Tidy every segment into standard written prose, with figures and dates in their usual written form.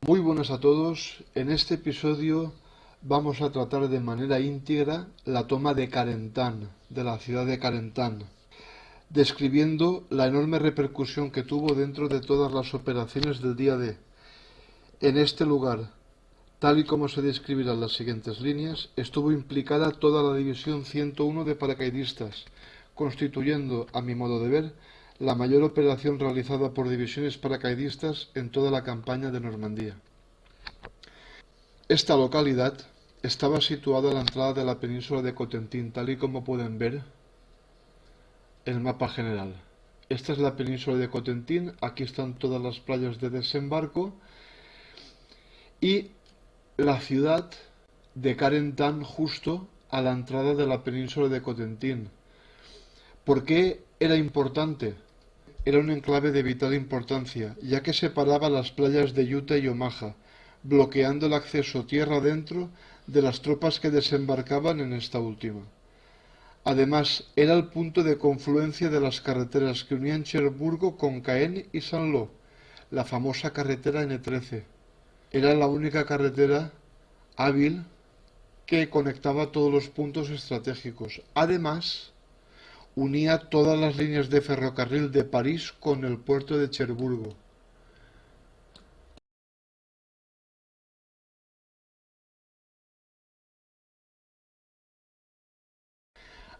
Muy buenas a todos. En este episodio vamos a tratar de manera íntegra la toma de Carentán, de la ciudad de Carentán, describiendo la enorme repercusión que tuvo dentro de todas las operaciones del día D. En este lugar, tal y como se describirán las siguientes líneas, estuvo implicada toda la División 101 de paracaidistas, constituyendo, a mi modo de ver, la mayor operación realizada por divisiones paracaidistas en toda la campaña de Normandía. Esta localidad estaba situada a la entrada de la península de Cotentín, tal y como pueden ver en el mapa general. Esta es la península de Cotentín, aquí están todas las playas de desembarco y la ciudad de Carentán justo a la entrada de la península de Cotentín. ¿Por qué era importante? Era un enclave de vital importancia, ya que separaba las playas de Utah y Omaha, bloqueando el acceso tierra adentro de las tropas que desembarcaban en esta última. Además, era el punto de confluencia de las carreteras que unían Cherburgo con Caen y Saint-Lô, la famosa carretera N13. Era la única carretera hábil que conectaba todos los puntos estratégicos. Además, unía todas las líneas de ferrocarril de París con el puerto de Cherburgo.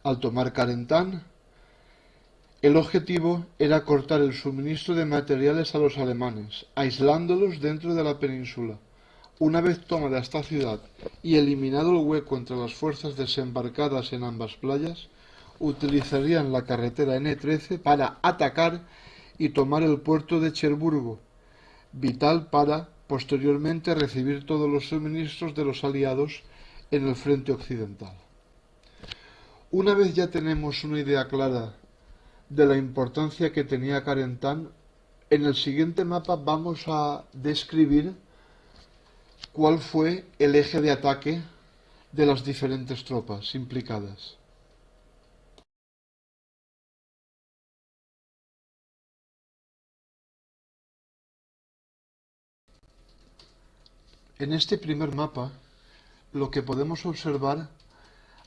Al tomar Carentán, el objetivo era cortar el suministro de materiales a los alemanes, aislándolos dentro de la península. Una vez tomada esta ciudad y eliminado el hueco entre las fuerzas desembarcadas en ambas playas, utilizarían la carretera N13 para atacar y tomar el puerto de Cherburgo, vital para, posteriormente, recibir todos los suministros de los aliados en el frente occidental. Una vez ya tenemos una idea clara de la importancia que tenía Carentán, en el siguiente mapa vamos a describir cuál fue el eje de ataque de las diferentes tropas implicadas. En este primer mapa, lo que podemos observar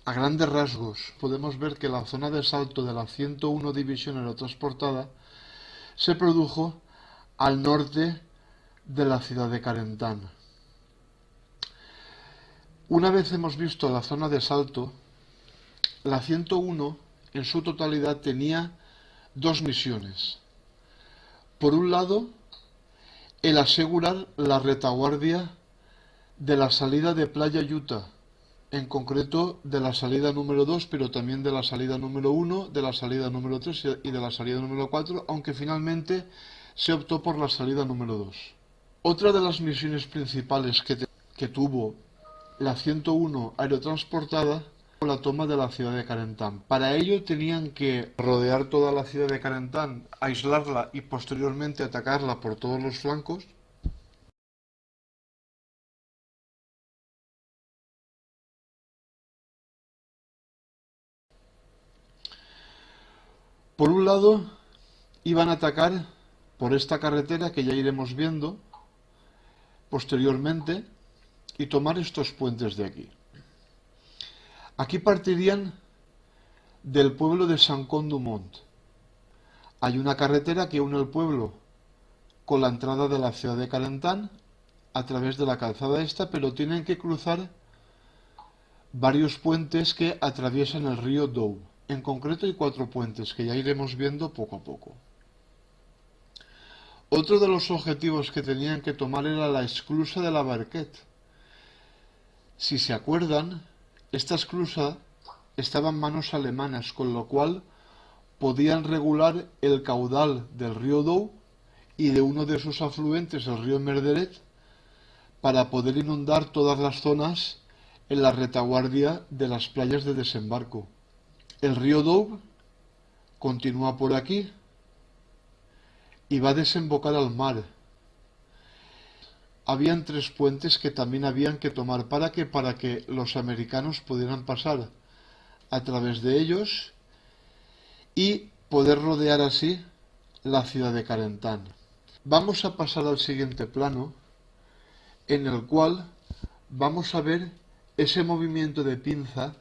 a grandes rasgos, podemos ver que la zona de salto de la 101 División Aerotransportada se produjo al norte de la ciudad de Carentán. Una vez hemos visto la zona de salto, la 101 en su totalidad tenía dos misiones. Por un lado, el asegurar la retaguardia de la salida de Playa Utah, en concreto de la salida número 2, pero también de la salida número 1, de la salida número 3 y de la salida número 4, aunque finalmente se optó por la salida número 2. Otra de las misiones principales que tuvo la 101 aerotransportada fue la toma de la ciudad de Carentán. Para ello tenían que rodear toda la ciudad de Carentán, aislarla y posteriormente atacarla por todos los flancos. Por un lado, iban a atacar por esta carretera que ya iremos viendo posteriormente y tomar estos puentes de aquí. Aquí partirían del pueblo de Saint-Côme-du-Mont. Hay una carretera que une el pueblo con la entrada de la ciudad de Carentán a través de la calzada esta, pero tienen que cruzar varios puentes que atraviesan el río Doubs. En concreto hay 4 puentes que ya iremos viendo poco a poco. Otro de los objetivos que tenían que tomar era la esclusa de la Barquette. Si se acuerdan, esta esclusa estaba en manos alemanas, con lo cual podían regular el caudal del río Doubs y de uno de sus afluentes, el río Merderet, para poder inundar todas las zonas en la retaguardia de las playas de desembarco. El río Doubs continúa por aquí y va a desembocar al mar. Habían 3 puentes que también habían que tomar para que los americanos pudieran pasar a través de ellos y poder rodear así la ciudad de Carentán. Vamos a pasar al siguiente plano en el cual vamos a ver ese movimiento de pinza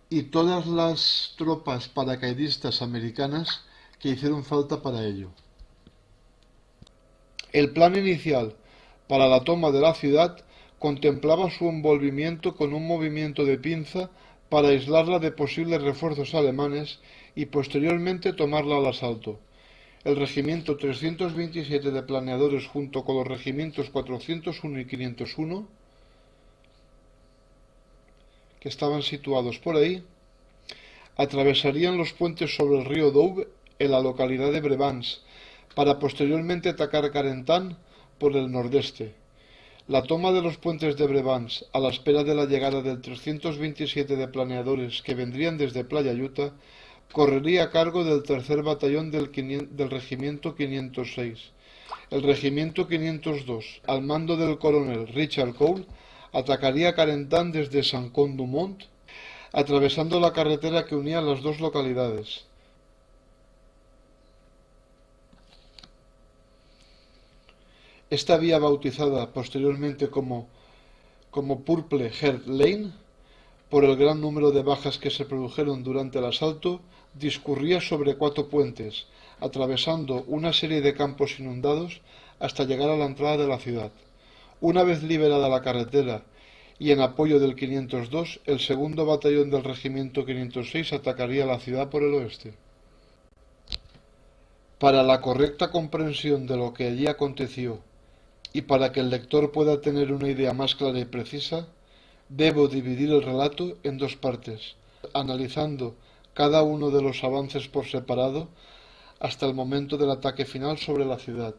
y todas las tropas paracaidistas americanas que hicieron falta para ello. El plan inicial para la toma de la ciudad contemplaba su envolvimiento con un movimiento de pinza para aislarla de posibles refuerzos alemanes y posteriormente tomarla al asalto. El regimiento 327 de planeadores junto con los regimientos 401 y 501, que estaban situados por ahí, atravesarían los puentes sobre el río Doubs en la localidad de Brevans para posteriormente atacar Carentan por el nordeste. La toma de los puentes de Brevans a la espera de la llegada del 327 de planeadores que vendrían desde Playa Utah correría a cargo del tercer batallón del regimiento 506. El regimiento 502, al mando del coronel Richard Cole, atacaría Carentan desde Saint-Côme-du-Mont, atravesando la carretera que unía las dos localidades. Esta vía, bautizada posteriormente como Purple Heart Lane, por el gran número de bajas que se produjeron durante el asalto, discurría sobre 4 puentes, atravesando una serie de campos inundados hasta llegar a la entrada de la ciudad. Una vez liberada la carretera y en apoyo del 502, el segundo batallón del regimiento 506 atacaría la ciudad por el oeste. Para la correcta comprensión de lo que allí aconteció y para que el lector pueda tener una idea más clara y precisa, debo dividir el relato en 2 partes, analizando cada uno de los avances por separado hasta el momento del ataque final sobre la ciudad.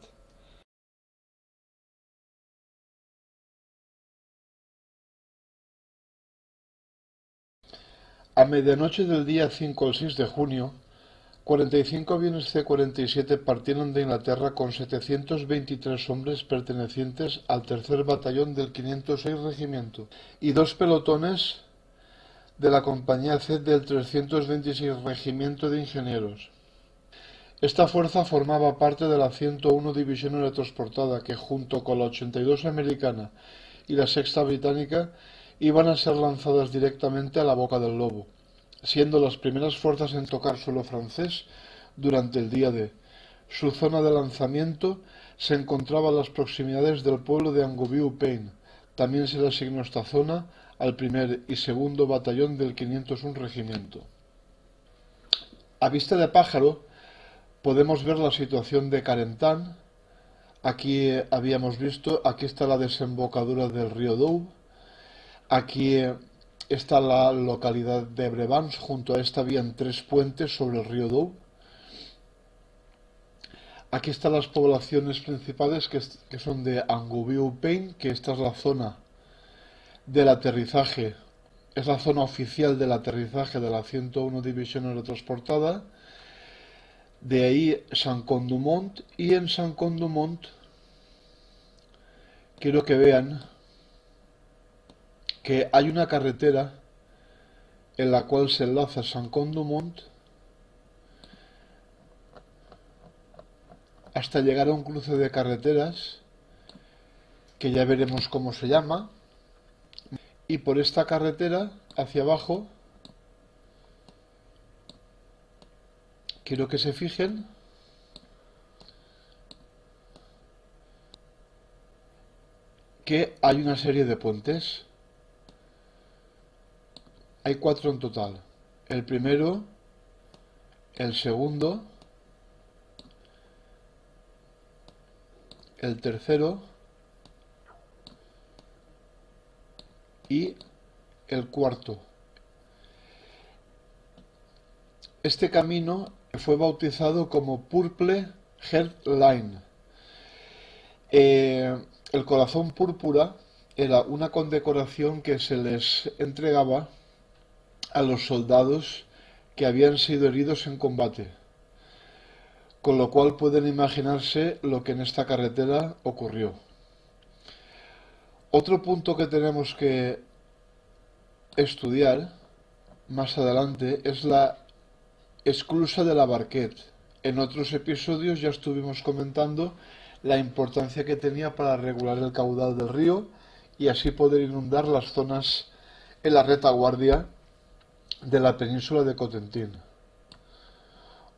A medianoche del día 5 al 6 de junio, 45 aviones C-47 partieron de Inglaterra con 723 hombres pertenecientes al tercer batallón del 506 Regimiento y 2 pelotones de la compañía C del 326 Regimiento de Ingenieros. Esta fuerza formaba parte de la 101 División Aerotransportada que, junto con la 82 americana y la sexta británica, iban a ser lanzadas directamente a la boca del lobo, siendo las primeras fuerzas en tocar suelo francés durante el día D. Su zona de lanzamiento se encontraba a las proximidades del pueblo de Angouviu-Pain. También se le asignó esta zona al primer y segundo batallón del 501 Regimiento. A vista de pájaro podemos ver la situación de Carentan. Aquí habíamos visto, aquí está la desembocadura del río Doubs. Aquí está la localidad de Brevans. Junto a esta habían 3 puentes sobre el río Doubs. Aquí están las poblaciones principales que son de Angouviu-Pain, que esta es la zona del aterrizaje, es la zona oficial del aterrizaje de la 101 División Aerotransportada. De ahí Saint-Côme-du-Mont, y en Saint-Côme-du-Mont quiero que vean que hay una carretera en la cual se enlaza Saint-Côme-du-Mont hasta llegar a un cruce de carreteras que ya veremos cómo se llama, y por esta carretera hacia abajo quiero que se fijen que hay una serie de puentes. Hay 4 en total. El primero, el segundo, el tercero y el cuarto. Este camino fue bautizado como Purple Heart Line. El corazón púrpura era una condecoración que se les entregaba a los soldados que habían sido heridos en combate, con lo cual pueden imaginarse lo que en esta carretera ocurrió. Otro punto que tenemos que estudiar más adelante es la esclusa de la Barquette. En otros episodios ya estuvimos comentando la importancia que tenía para regular el caudal del río y así poder inundar las zonas en la retaguardia de la península de Cotentin.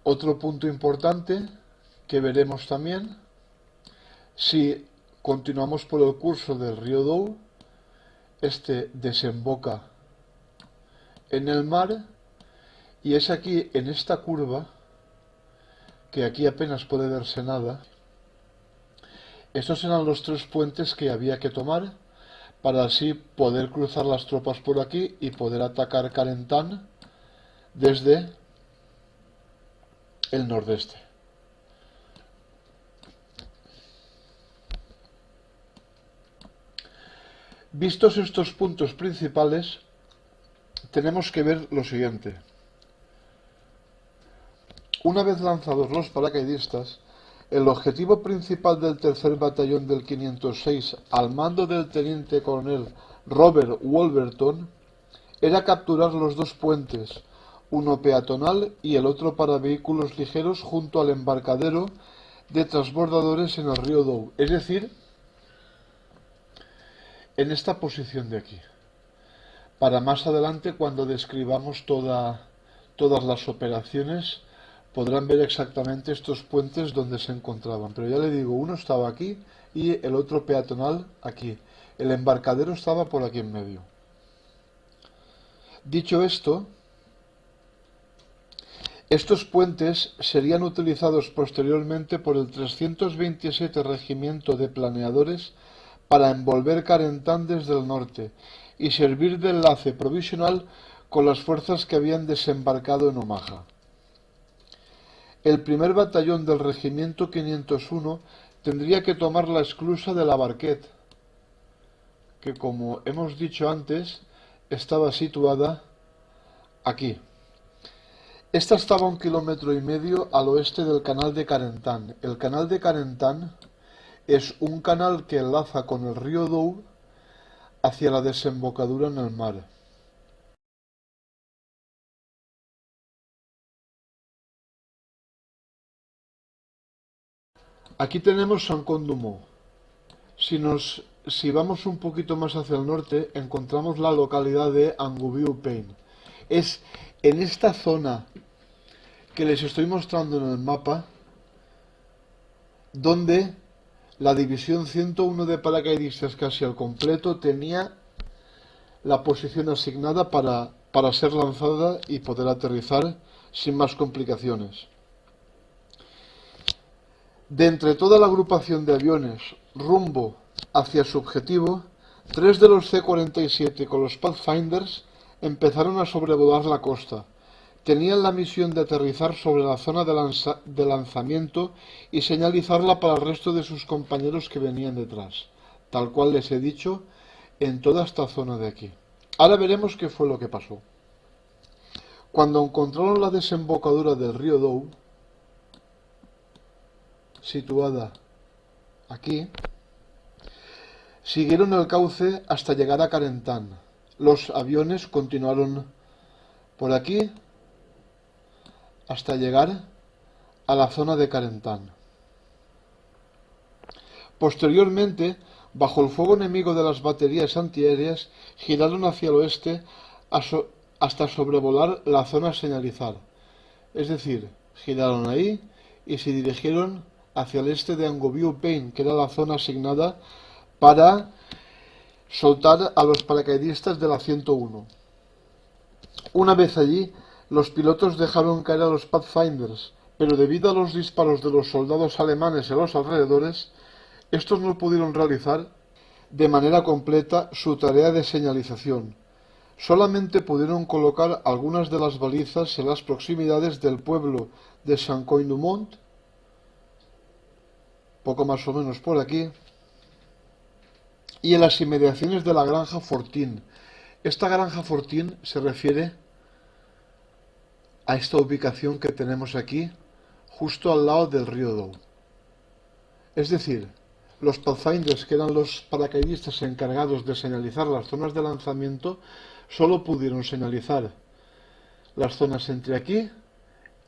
Otro punto importante que veremos también, si continuamos por el curso del río Dou, este desemboca en el mar y es aquí, en esta curva, que aquí apenas puede verse nada. Estos eran los 3 puentes que había que tomar para así poder cruzar las tropas por aquí y poder atacar Carentan desde el nordeste. Vistos estos puntos principales, tenemos que ver lo siguiente. Una vez lanzados los paracaidistas, el objetivo principal del tercer batallón del 506, al mando del teniente coronel Robert Wolverton, era capturar los 2 puentes, uno peatonal y el otro para vehículos ligeros junto al embarcadero de transbordadores en el río Dou, es decir, en esta posición de aquí. Para más adelante, cuando describamos todas las operaciones, podrán ver exactamente estos puentes donde se encontraban. Pero ya le digo, uno estaba aquí y el otro peatonal aquí. El embarcadero estaba por aquí en medio. Dicho esto, estos puentes serían utilizados posteriormente por el 327 Regimiento de Planeadores para envolver Carentan desde el norte y servir de enlace provisional con las fuerzas que habían desembarcado en Omaha. El primer batallón del Regimiento 501 tendría que tomar la esclusa de la Barquette, que como hemos dicho antes, estaba situada aquí. Esta estaba a 1,5 kilómetros al oeste del canal de Carentan. El canal de Carentan es un canal que enlaza con el río Dou hacia la desembocadura en el mar. Aquí tenemos Saint-Côme-du-Mont. Si vamos un poquito más hacia el norte, encontramos la localidad de Angouviu-Pain. Es en esta zona que les estoy mostrando en el mapa donde la división 101 de paracaidistas casi al completo tenía la posición asignada para ser lanzada y poder aterrizar sin más complicaciones. De entre toda la agrupación de aviones rumbo hacia su objetivo, 3 de los C-47 con los Pathfinders empezaron a sobrevolar la costa. Tenían la misión de aterrizar sobre la zona de lanzamiento y señalizarla para el resto de sus compañeros que venían detrás, tal cual les he dicho, en toda esta zona de aquí. Ahora veremos qué fue lo que pasó. Cuando encontraron la desembocadura del río Dou, situada aquí, siguieron el cauce hasta llegar a Carentan. Los aviones continuaron por aquí hasta llegar a la zona de Carentan. Posteriormente, bajo el fuego enemigo de las baterías antiaéreas, giraron hacia el oeste hasta sobrevolar la zona a señalizar. Es decir, giraron ahí y se dirigieron hacia el este de Angouviu-Pain, que era la zona asignada para soltar a los paracaidistas de la 101. Una vez allí, los pilotos dejaron caer a los Pathfinders, pero debido a los disparos de los soldados alemanes en los alrededores, estos no pudieron realizar de manera completa su tarea de señalización. Solamente pudieron colocar algunas de las balizas en las proximidades del pueblo de Saint-Côme-du-Mont, poco más o menos por aquí, y en las inmediaciones de la granja Fortín. Esta granja Fortín se refiere a esta ubicación que tenemos aquí, justo al lado del río Dou. Es decir, los Pathfinders, que eran los paracaidistas encargados de señalizar las zonas de lanzamiento, solo pudieron señalizar las zonas entre aquí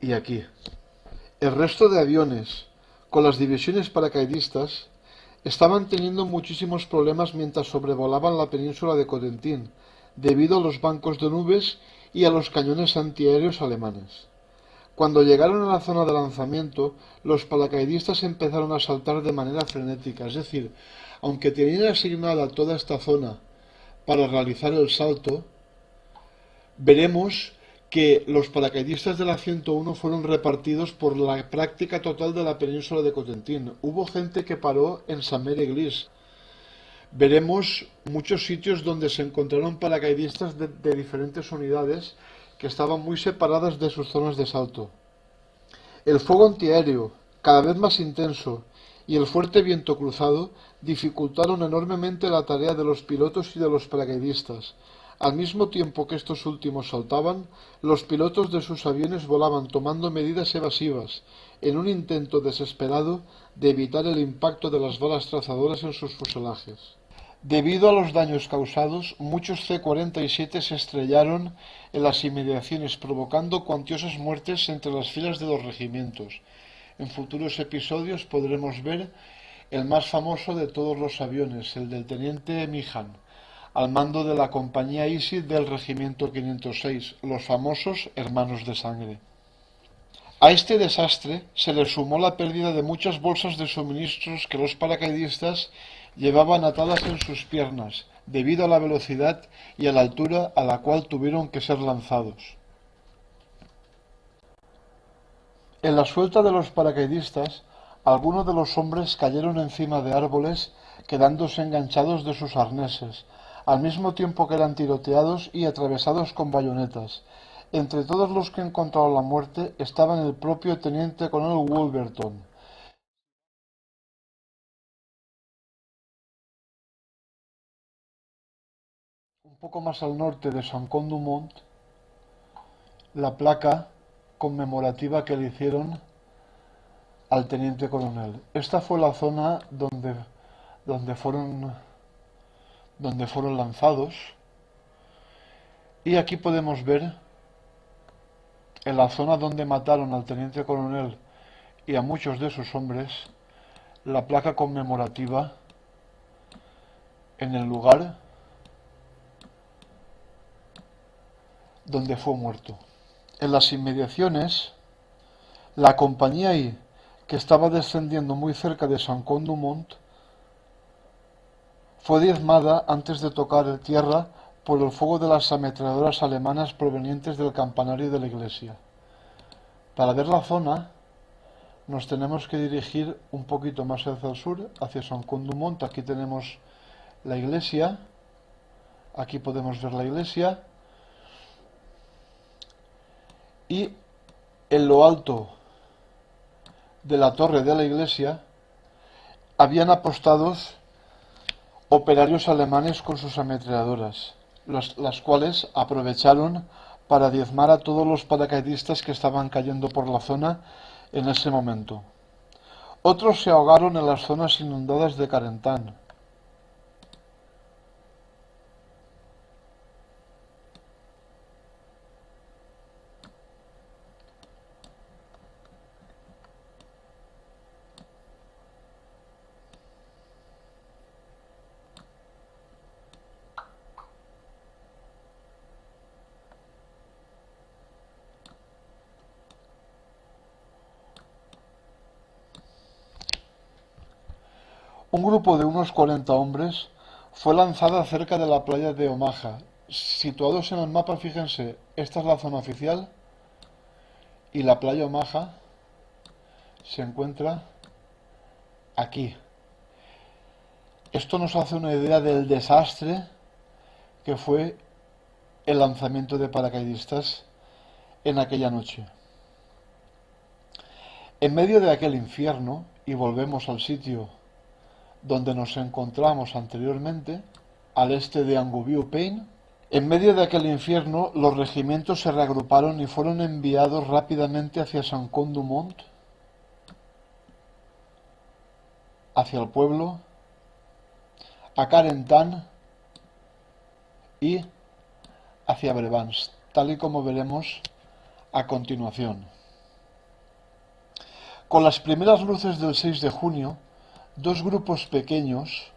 y aquí. El resto de aviones, con las divisiones paracaidistas, Estaban teniendo muchísimos problemas mientras sobrevolaban la península de Cotentín, debido a los bancos de nubes y a los cañones antiaéreos alemanes. Cuando llegaron a la zona de lanzamiento, los paracaidistas empezaron a saltar de manera frenética, es decir, aunque tenían asignada toda esta zona para realizar el salto, veremos que los paracaidistas de la 101 fueron repartidos por la práctica total de la península de Cotentín. Hubo gente que paró en Saint-Mère-Église. Veremos muchos sitios donde se encontraron paracaidistas de diferentes unidades que estaban muy separadas de sus zonas de salto. El fuego antiaéreo, cada vez más intenso, y el fuerte viento cruzado dificultaron enormemente la tarea de los pilotos y de los paracaidistas. Al mismo tiempo que estos últimos saltaban, los pilotos de sus aviones volaban tomando medidas evasivas, en un intento desesperado de evitar el impacto de las balas trazadoras en sus fuselajes. Debido a los daños causados, muchos C-47 se estrellaron en las inmediaciones, provocando cuantiosas muertes entre las filas de los regimientos. En futuros episodios podremos ver el más famoso de todos los aviones, el del teniente Meehan, al mando de la compañía Easy del regimiento 506, los famosos Hermanos de Sangre. A este desastre se le sumó la pérdida de muchas bolsas de suministros que los paracaidistas llevaban atadas en sus piernas, debido a la velocidad y a la altura a la cual tuvieron que ser lanzados. En la suelta de los paracaidistas, algunos de los hombres cayeron encima de árboles, quedándose enganchados de sus arneses, al mismo tiempo que eran tiroteados y atravesados con bayonetas. Entre todos los que encontraron la muerte estaban el propio teniente coronel Wolverton. Un poco más al norte de Saint-Côme-du-Mont, la placa conmemorativa que le hicieron al teniente coronel. Esta fue la zona donde fueron lanzados, y aquí podemos ver en la zona donde mataron al teniente coronel y a muchos de sus hombres la placa conmemorativa en el lugar donde fue muerto. En las inmediaciones, la compañía I, que estaba descendiendo muy cerca de Saint-Côme-du-Mont, fue diezmada antes de tocar tierra por el fuego de las ametralladoras alemanas provenientes del campanario de la iglesia. Para ver la zona, nos tenemos que dirigir un poquito más hacia el sur, hacia Saint-Côme-du-Mont. Aquí tenemos la iglesia, aquí podemos ver la iglesia, y en lo alto de la torre de la iglesia habían apostados operarios alemanes con sus ametralladoras, las cuales aprovecharon para diezmar a todos los paracaidistas que estaban cayendo por la zona en ese momento. Otros se ahogaron en las zonas inundadas de Carentan. Un grupo de unos 40 hombres fue lanzada cerca de la playa de Omaha. Situados en el mapa, fíjense, esta es la zona oficial y la playa Omaha se encuentra aquí. Esto nos hace una idea del desastre que fue el lanzamiento de paracaidistas en aquella noche. En medio de aquel infierno, y volvemos al sitio donde nos encontramos anteriormente, al este de Angouvieux-Pain, en medio de aquel infierno los regimientos se reagruparon y fueron enviados rápidamente hacia Saint-Côme-du-Mont, hacia el pueblo, a Carentan y hacia Brevans, tal y como veremos a continuación. Con las primeras luces del 6 de junio, dos grupos pequeños,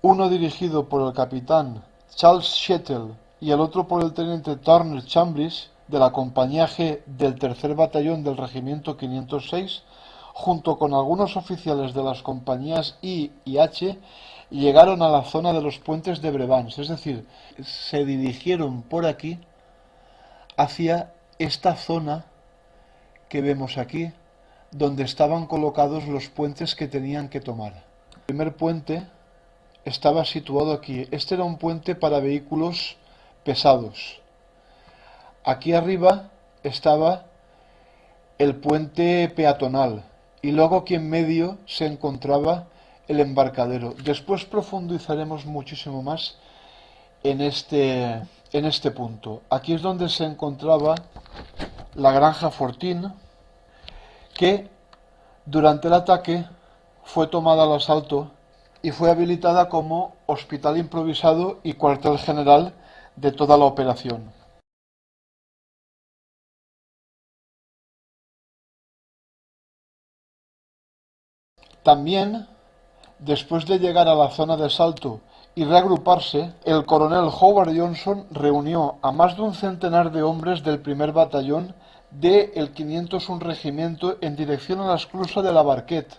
uno dirigido por el capitán Charles Shettle y el otro por el teniente Turner Chambers, de la compañía G del tercer batallón del regimiento 506, junto con algunos oficiales de las compañías I y H, llegaron a la zona de los puentes de Brevans, es decir, se dirigieron por aquí hacia esta zona que vemos aquí, donde estaban colocados los puentes que tenían que tomar. El primer puente estaba situado aquí. Este era un puente para vehículos pesados. Aquí arriba estaba el puente peatonal y luego aquí en medio se encontraba el embarcadero. Después profundizaremos muchísimo más en este punto. Aquí es donde se encontraba la granja Fortín, que durante el ataque fue tomada al asalto y fue habilitada como hospital improvisado y cuartel general de toda la operación. También, después de llegar a la zona de asalto y reagruparse, el coronel Howard Johnson reunió a más de un centenar de hombres del primer batallón del 501 Regimiento en dirección a la esclusa de la Barquette.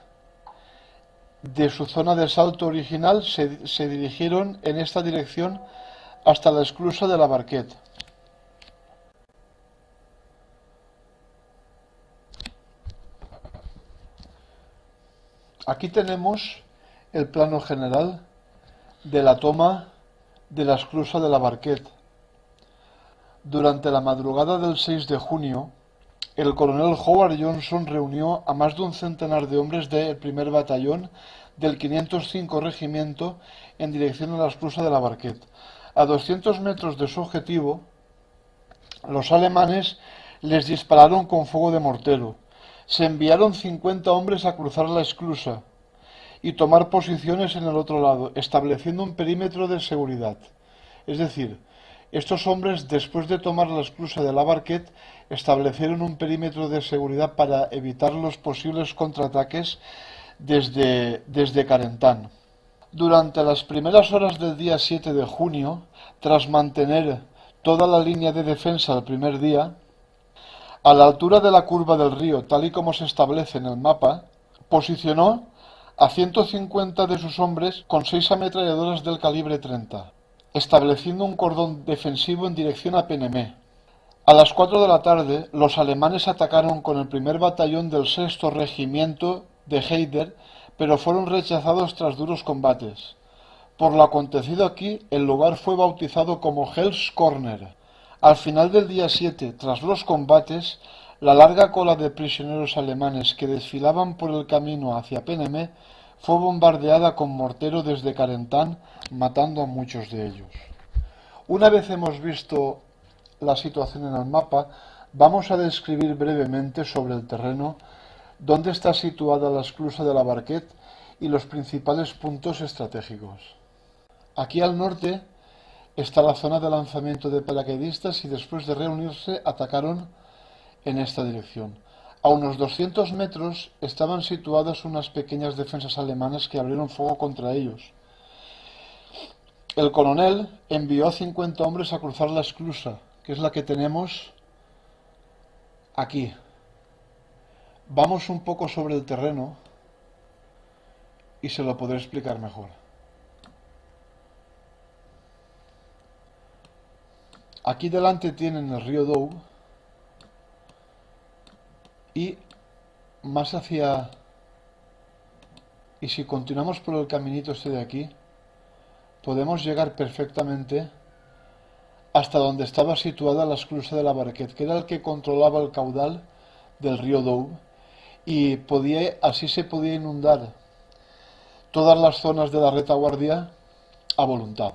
De su zona de asalto original se dirigieron en esta dirección hasta la esclusa de la Barquette. Aquí tenemos el plano general de la toma de la esclusa de la Barquette. Durante la madrugada del 6 de junio, el coronel Howard Johnson reunió a más de un centenar de hombres del primer batallón del 505 Regimiento en dirección a la esclusa de la Barquette. A 200 metros de su objetivo, los alemanes les dispararon con fuego de mortero. Se enviaron 50 hombres a cruzar la esclusa y tomar posiciones en el otro lado, estableciendo un perímetro de seguridad. Es decir, estos hombres, después de tomar la esclusa de la Barquette, establecieron un perímetro de seguridad para evitar los posibles contraataques desde Carentan. Durante las primeras horas del día 7 de junio, tras mantener toda la línea de defensa el primer día, a la altura de la curva del río, tal y como se establece en el mapa, posicionó a 150 de sus hombres con 6 ametralladoras del calibre 30, estableciendo un cordón defensivo en dirección a Penemé. A las 4 de la tarde, los alemanes atacaron con el primer batallón del sexto regimiento de Heider, pero fueron rechazados tras duros combates. Por lo acontecido aquí, el lugar fue bautizado como Hell's Corner. Al final del día 7, tras los combates, la larga cola de prisioneros alemanes que desfilaban por el camino hacia Penemé fue bombardeada con mortero desde Carentan, matando a muchos de ellos. Una vez hemos visto la situación en el mapa, vamos a describir brevemente sobre el terreno dónde está situada la esclusa de la Barquette y los principales puntos estratégicos. Aquí al norte está la zona de lanzamiento de paracaidistas y después de reunirse atacaron en esta dirección. A unos 200 metros estaban situadas unas pequeñas defensas alemanas que abrieron fuego contra ellos. El coronel envió a 50 hombres a cruzar la esclusa, que es la que tenemos aquí. Vamos un poco sobre el terreno y se lo podré explicar mejor. Aquí delante tienen el río Doubs y más hacia... Y si continuamos por el caminito este de aquí, podemos llegar perfectamente hasta donde estaba situada la esclusa de la Barquette, que era el que controlaba el caudal del río Doubs, y así se podía inundar todas las zonas de la retaguardia a voluntad.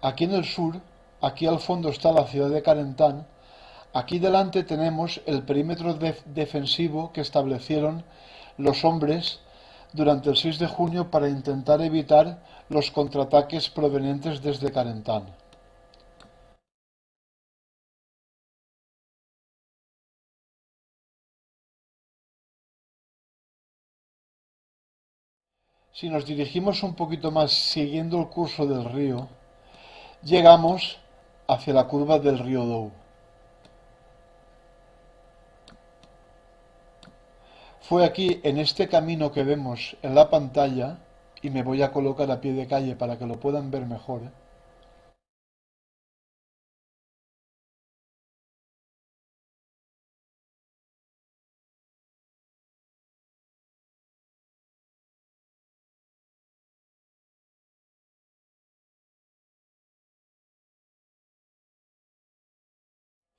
Aquí en el sur, aquí al fondo está la ciudad de Carentan. Aquí delante tenemos el perímetro defensivo que establecieron los hombres durante el 6 de junio para intentar evitar los contraataques provenientes desde Carentan. Si nos dirigimos un poquito más siguiendo el curso del río, llegamos hacia la curva del río Dou. Fue aquí, en este camino que vemos en la pantalla, y me voy a colocar a pie de calle para que lo puedan ver mejor, ¿eh?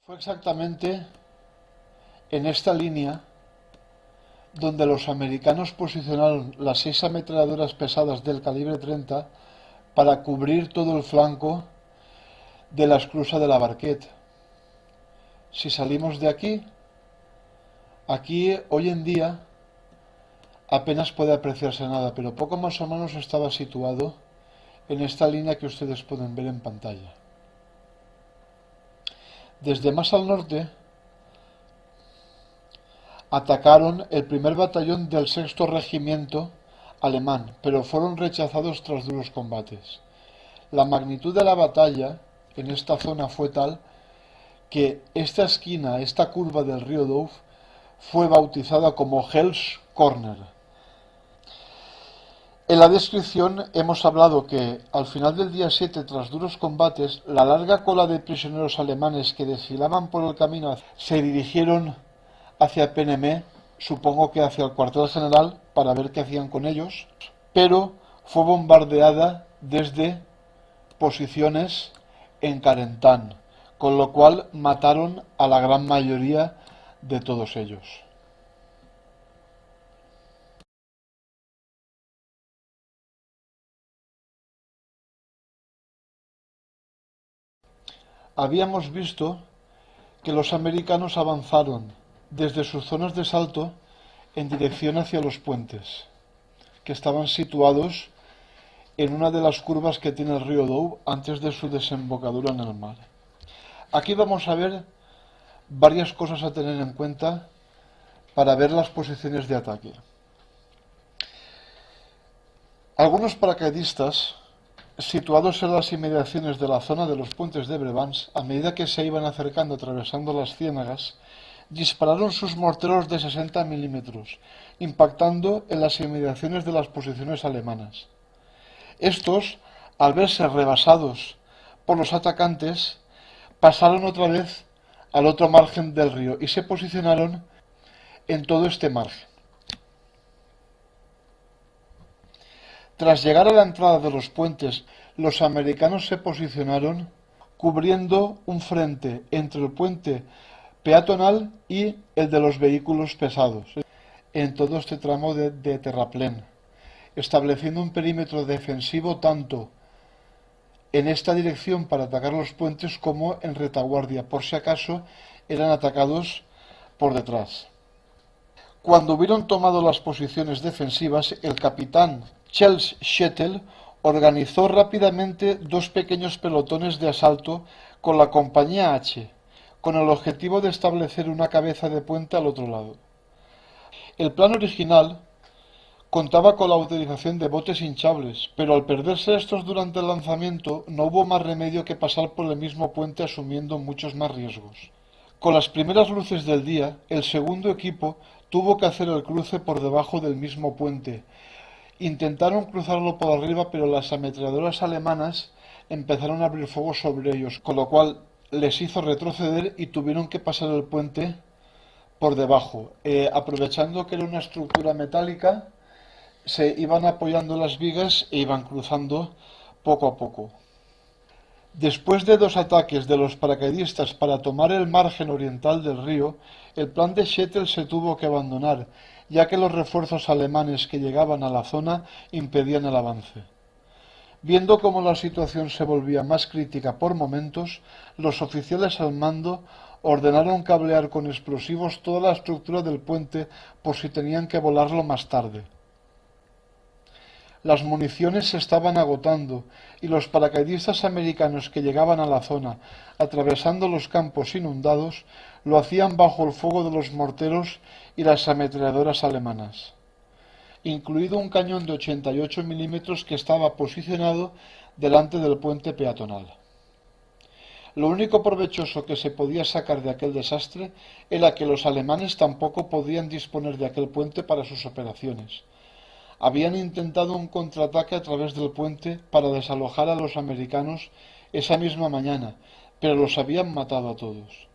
Fue exactamente en esta línea donde los americanos posicionaron las 6 ametralladoras pesadas del calibre 30 para cubrir todo el flanco de la esclusa de la Barquet. Si salimos de aquí, aquí hoy en día apenas puede apreciarse nada, pero poco más o menos estaba situado en esta línea que ustedes pueden ver en pantalla. Desde más al norte atacaron el primer batallón del sexto regimiento alemán, pero fueron rechazados tras duros combates. La magnitud de la batalla en esta zona fue tal que esta esquina, esta curva del río Douf, fue bautizada como Hell's Corner. En la descripción hemos hablado que al final del día 7, tras duros combates, la larga cola de prisioneros alemanes que desfilaban por el camino se dirigieron hacia Penemé, supongo que hacia el cuartel general, para ver qué hacían con ellos, pero fue bombardeada desde posiciones en Carentán, con lo cual mataron a la gran mayoría de todos ellos. Habíamos visto que los americanos avanzaron desde sus zonas de salto en dirección hacia los puentes, que estaban situados en una de las curvas que tiene el río Doub antes de su desembocadura en el mar. Aquí vamos a ver varias cosas a tener en cuenta para ver las posiciones de ataque. Algunos paracaidistas situados en las inmediaciones de la zona de los puentes de Brevans, a medida que se iban acercando atravesando las ciénagas, dispararon sus morteros de 60 milímetros, impactando en las inmediaciones de las posiciones alemanas. Estos, al verse rebasados por los atacantes, pasaron otra vez al otro margen del río y se posicionaron en todo este margen. Tras llegar a la entrada de los puentes, los americanos se posicionaron cubriendo un frente entre el puente peatonal y el de los vehículos pesados en todo este tramo de terraplén, estableciendo un perímetro defensivo tanto en esta dirección para atacar los puentes como en retaguardia, por si acaso eran atacados por detrás. Cuando hubieron tomado las posiciones defensivas, el capitán Charles Shettle organizó rápidamente dos pequeños pelotones de asalto con la compañía H, con el objetivo de establecer una cabeza de puente al otro lado. El plan original contaba con la utilización de botes hinchables, pero al perderse estos durante el lanzamiento no hubo más remedio que pasar por el mismo puente asumiendo muchos más riesgos. Con las primeras luces del día, el segundo equipo tuvo que hacer el cruce por debajo del mismo puente. Intentaron cruzarlo por arriba, pero las ametralladoras alemanas empezaron a abrir fuego sobre ellos, con lo cual les hizo retroceder y tuvieron que pasar el puente por debajo. Aprovechando que era una estructura metálica, se iban apoyando las vigas e iban cruzando poco a poco. Después de dos ataques de los paracaidistas para tomar el margen oriental del río, el plan de Shettle se tuvo que abandonar, ya que los refuerzos alemanes que llegaban a la zona impedían el avance. Viendo cómo la situación se volvía más crítica por momentos, los oficiales al mando ordenaron cablear con explosivos toda la estructura del puente por si tenían que volarlo más tarde. Las municiones se estaban agotando y los paracaidistas americanos que llegaban a la zona, atravesando los campos inundados, lo hacían bajo el fuego de los morteros y las ametralladoras alemanas. incluido un cañón de 88 milímetros que estaba posicionado delante del puente peatonal. Lo único provechoso que se podía sacar de aquel desastre era que los alemanes tampoco podían disponer de aquel puente para sus operaciones. Habían intentado un contraataque a través del puente para desalojar a los americanos esa misma mañana, pero los habían matado a todos.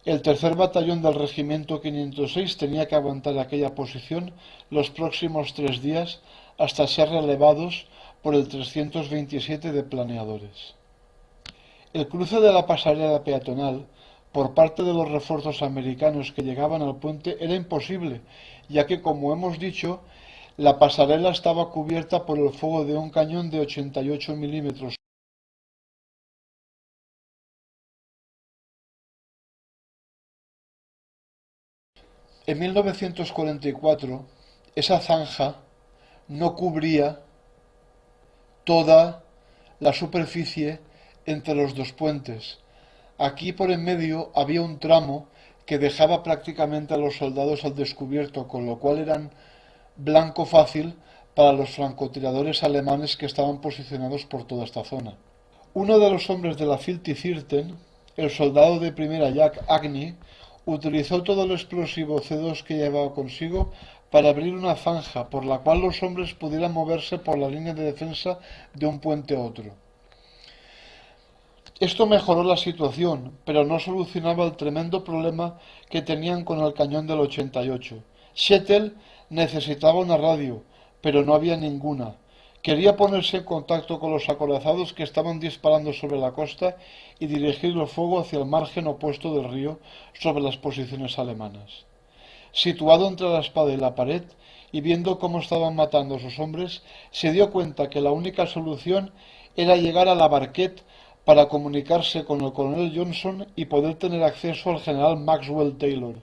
El tercer batallón del regimiento 506 tenía que aguantar aquella posición los próximos 3 días hasta ser relevados por el 327 de planeadores. El cruce de la pasarela peatonal por parte de los refuerzos americanos que llegaban al puente era imposible, ya que, como hemos dicho, la pasarela estaba cubierta por el fuego de un cañón de 88 milímetros. En 1944, esa zanja no cubría toda la superficie entre los dos puentes. Aquí por en medio había un tramo que dejaba prácticamente a los soldados al descubierto, con lo cual eran blanco fácil para los francotiradores alemanes que estaban posicionados por toda esta zona. Uno de los hombres de la Filtifirten, el soldado de primera Jack Agnew, utilizó todo el explosivo C2 que llevaba consigo para abrir una zanja por la cual los hombres pudieran moverse por la línea de defensa de un puente a otro. Esto mejoró la situación, pero no solucionaba el tremendo problema que tenían con el cañón del 88. Shettel necesitaba una radio, pero no había ninguna. Quería ponerse en contacto con los acorazados que estaban disparando sobre la costa y dirigir el fuego hacia el margen opuesto del río sobre las posiciones alemanas. Situado entre la espada y la pared, y viendo cómo estaban matando a sus hombres, se dio cuenta que la única solución era llegar a la Barquette para comunicarse con el coronel Johnson y poder tener acceso al general Maxwell Taylor.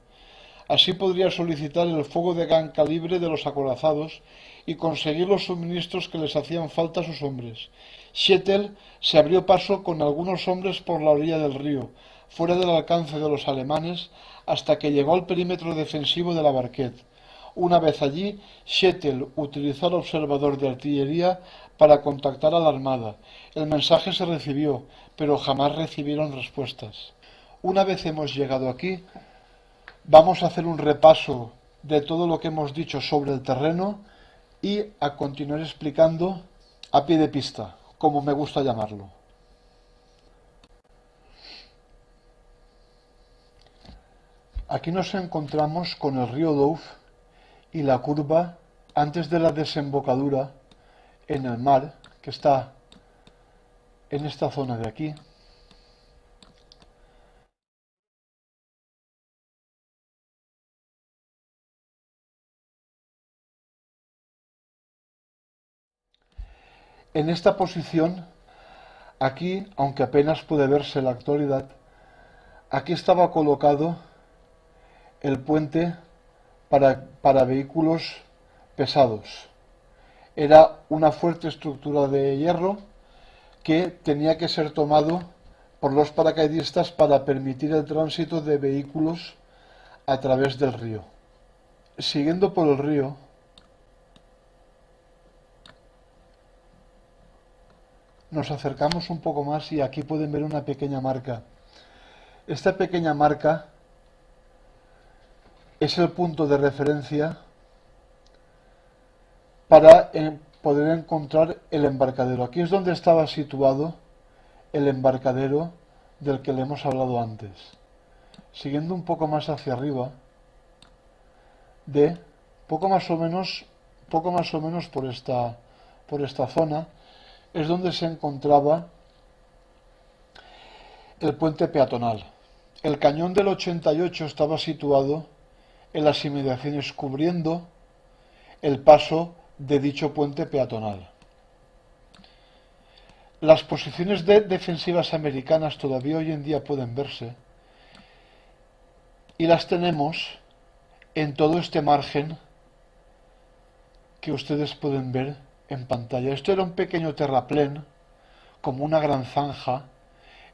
Así podría solicitar el fuego de gran calibre de los acorazados y conseguir los suministros que les hacían falta a sus hombres. Shettel se abrió paso con algunos hombres por la orilla del río, fuera del alcance de los alemanes, hasta que llegó al perímetro defensivo de la Barquette. Una vez allí, Shettel utilizó al observador de artillería para contactar a la Armada. El mensaje se recibió, pero jamás recibieron respuestas. Una vez hemos llegado aquí, vamos a hacer un repaso de todo lo que hemos dicho sobre el terreno y a continuar explicando a pie de pista, como me gusta llamarlo. Aquí nos encontramos con el río Douf y la curva antes de la desembocadura en el mar, que está en esta zona de aquí. En esta posición, aquí, aunque apenas puede verse en la actualidad, aquí estaba colocado el puente para vehículos pesados. Era una fuerte estructura de hierro que tenía que ser tomado por los paracaidistas para permitir el tránsito de vehículos a través del río. Siguiendo por el río, nos acercamos un poco más y aquí pueden ver una pequeña marca. Esta pequeña marca es el punto de referencia para poder encontrar el embarcadero. Aquí es donde estaba situado el embarcadero del que le hemos hablado antes. Siguiendo un poco más hacia arriba, de poco más o menos por esta zona, es donde se encontraba el puente peatonal. El cañón del 88 estaba situado en las inmediaciones cubriendo el paso de dicho puente peatonal. Las posiciones defensivas americanas todavía hoy en día pueden verse y las tenemos en todo este margen que ustedes pueden ver en pantalla. Esto era un pequeño terraplén, como una gran zanja,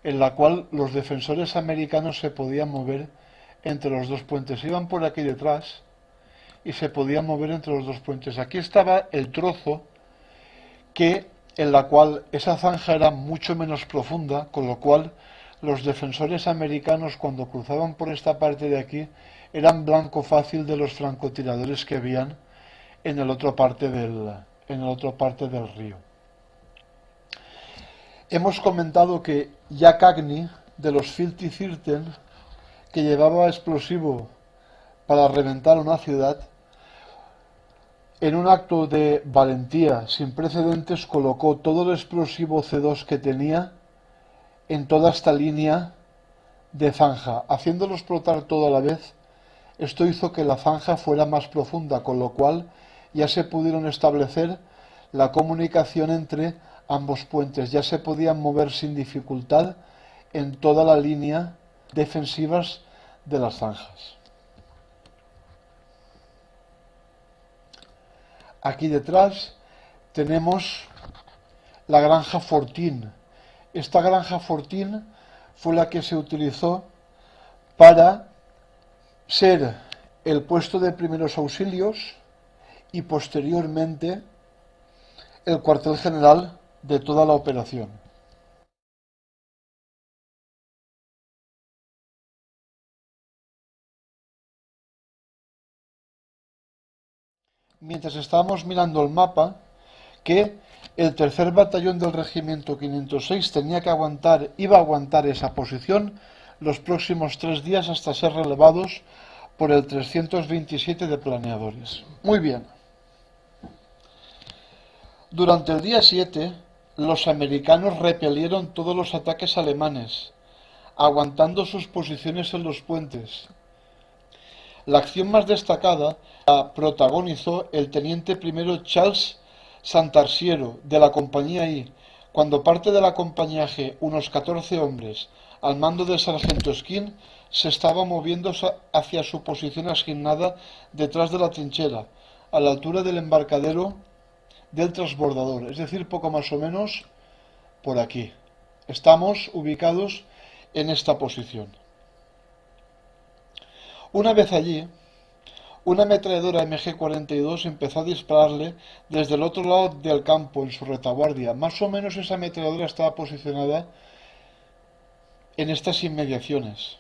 en la cual los defensores americanos se podían mover entre los dos puentes. Iban por aquí detrás y se podía mover entre los dos puentes. Aquí estaba el trozo en la cual esa zanja era mucho menos profunda, con lo cual los defensores americanos cuando cruzaban por esta parte de aquí eran blanco fácil de los francotiradores que habían en el otro parte del río. Hemos comentado que Jack Agnew de los Filthy Thirteen, que llevaba explosivo para reventar una ciudad, en un acto de valentía sin precedentes colocó todo el explosivo C2 que tenía en toda esta línea de zanja, haciéndolo explotar todo a la vez. Esto hizo que la zanja fuera más profunda, con lo cual ya se pudieron establecer la comunicación entre ambos puentes, ya se podían mover sin dificultad en toda la línea defensivas de las zanjas. Aquí detrás tenemos la granja Fortín. Esta granja Fortín fue la que se utilizó para ser el puesto de primeros auxilios y posteriormente el cuartel general de toda la operación. Mientras estábamos mirando el mapa, que el tercer batallón del regimiento 506 iba a aguantar esa posición los próximos 3 días hasta ser relevados por el 327 de planeadores. Muy bien. Durante el día 7, los americanos repelieron todos los ataques alemanes, aguantando sus posiciones en los puentes. La acción más destacada la protagonizó el teniente primero Charles Santarsiero, de la compañía I, cuando parte de la compañía G, unos 14 hombres, al mando del sargento Skin, se estaba moviendo hacia su posición asignada detrás de la trinchera, a la altura del embarcadero del transbordador, es decir, poco más o menos por aquí. Estamos ubicados en esta posición. Una vez allí, una ametralladora MG-42 empezó a dispararle desde el otro lado del campo, en su retaguardia. Más o menos esa ametralladora estaba posicionada en estas inmediaciones.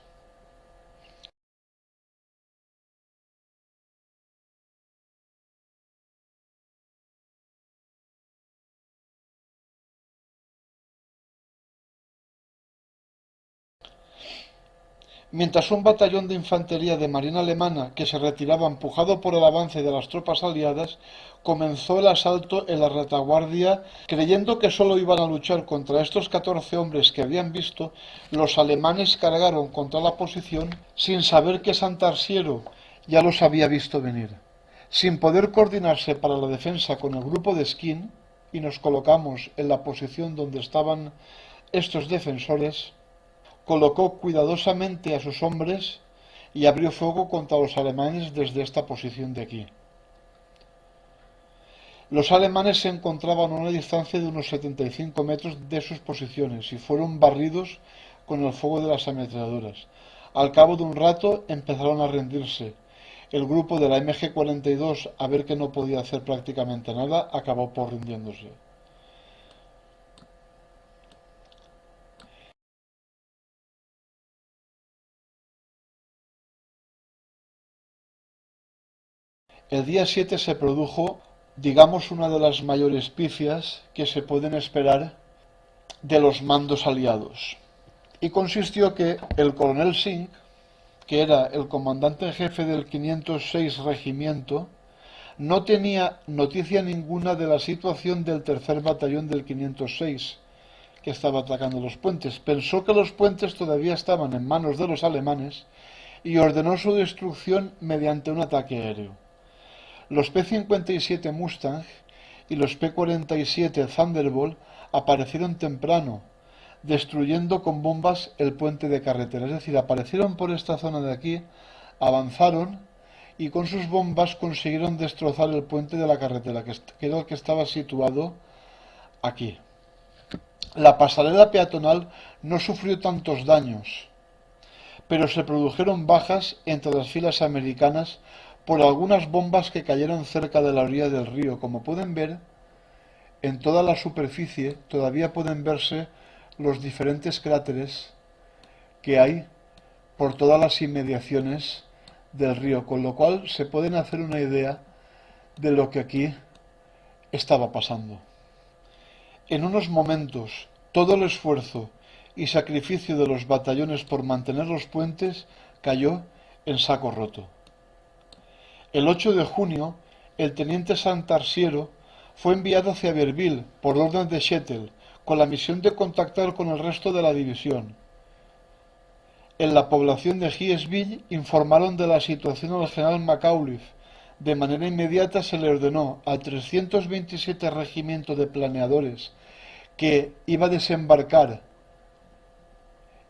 Mientras un batallón de infantería de marina alemana que se retiraba empujado por el avance de las tropas aliadas comenzó el asalto en la retaguardia, creyendo que solo iban a luchar contra estos 14 hombres que habían visto. Los alemanes cargaron contra la posición sin saber que Santarsiero ya los había visto venir. Sin poder coordinarse para la defensa con el grupo de Skin, y nos colocamos en la posición donde estaban estos defensores, colocó cuidadosamente a sus hombres y abrió fuego contra los alemanes desde esta posición de aquí. Los alemanes se encontraban a una distancia de unos 75 metros de sus posiciones y fueron barridos con el fuego de las ametralladoras. Al cabo de un rato empezaron a rendirse. El grupo de la MG-42, a ver que no podía hacer prácticamente nada, acabó por rindiéndose. El día 7 se produjo, digamos, una de las mayores pifias que se pueden esperar de los mandos aliados. Y consistió que el coronel Singh, que era el comandante en jefe del 506 regimiento, no tenía noticia ninguna de la situación del tercer batallón del 506, que estaba atacando los puentes. Pensó que los puentes todavía estaban en manos de los alemanes y ordenó su destrucción mediante un ataque aéreo. Los P-57 Mustang y los P-47 Thunderbolt aparecieron temprano, destruyendo con bombas el puente de carretera. Es decir, aparecieron por esta zona de aquí, avanzaron y con sus bombas consiguieron destrozar el puente de la carretera, que era el que estaba situado aquí. La pasarela peatonal no sufrió tantos daños, pero se produjeron bajas entre las filas americanas por algunas bombas que cayeron cerca de la orilla del río. Como pueden ver, en toda la superficie todavía pueden verse los diferentes cráteres que hay por todas las inmediaciones del río, con lo cual se pueden hacer una idea de lo que aquí estaba pasando. En unos momentos, todo el esfuerzo y sacrificio de los batallones por mantener los puentes cayó en saco roto. El 8 de junio, el teniente Santarsiero fue enviado hacia Abbeville por orden de Shettle, con la misión de contactar con el resto de la división. En la población de Hiesville informaron de la situación al general Macauliffe. De manera inmediata se le ordenó al 327 Regimiento de Planeadores, que iba a desembarcar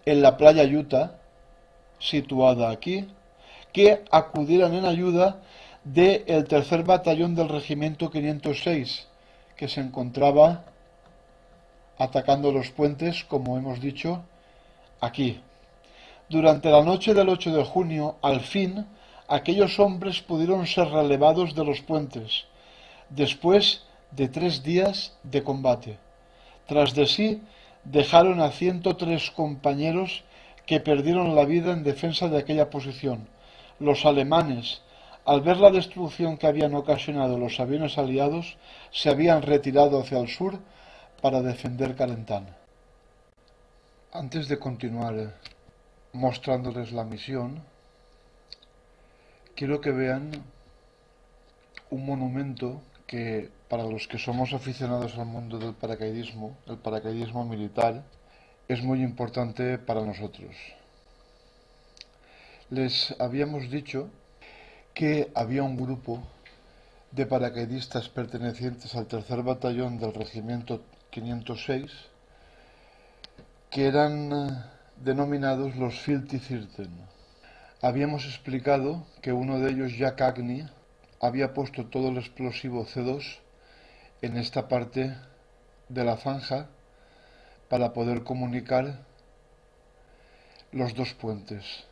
en la playa Utah, situada aquí, que acudieran en ayuda del tercer batallón del Regimiento 506, que se encontraba atacando los puentes, como hemos dicho, aquí. Durante la noche del 8 de junio, al fin, aquellos hombres pudieron ser relevados de los puentes, después de 3 días de combate. Tras de sí, dejaron a 103 compañeros que perdieron la vida en defensa de aquella posición. Los alemanes, al ver la destrucción que habían ocasionado los aviones aliados, se habían retirado hacia el sur para defender Carentan. Antes de continuar mostrándoles la misión, quiero que vean un monumento que, para los que somos aficionados al mundo del paracaidismo, el paracaidismo militar, es muy importante para nosotros. Les habíamos dicho que había un grupo de paracaidistas pertenecientes al tercer batallón del regimiento 506 que eran denominados los Filthy Thirteen. Habíamos explicado que uno de ellos, Jack Agnew, había puesto todo el explosivo C2 en esta parte de la zanja para poder comunicar los dos puentes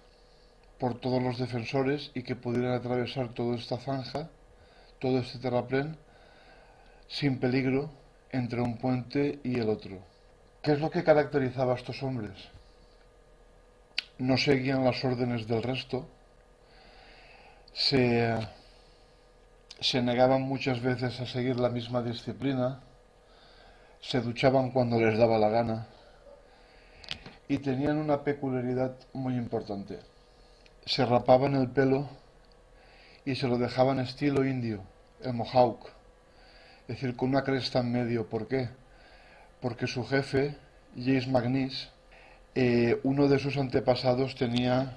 por todos los defensores y que pudieran atravesar toda esta zanja, todo este terraplén, sin peligro entre un puente y el otro. ¿Qué es lo que caracterizaba a estos hombres? No seguían las órdenes del resto, se negaban muchas veces a seguir la misma disciplina, se duchaban cuando les daba la gana y tenían una peculiaridad muy importante. Se rapaban el pelo y se lo dejaban estilo indio, el mohawk, es decir, con una cresta en medio. ¿Por qué? Porque su jefe, James McNeice, uno de sus antepasados tenía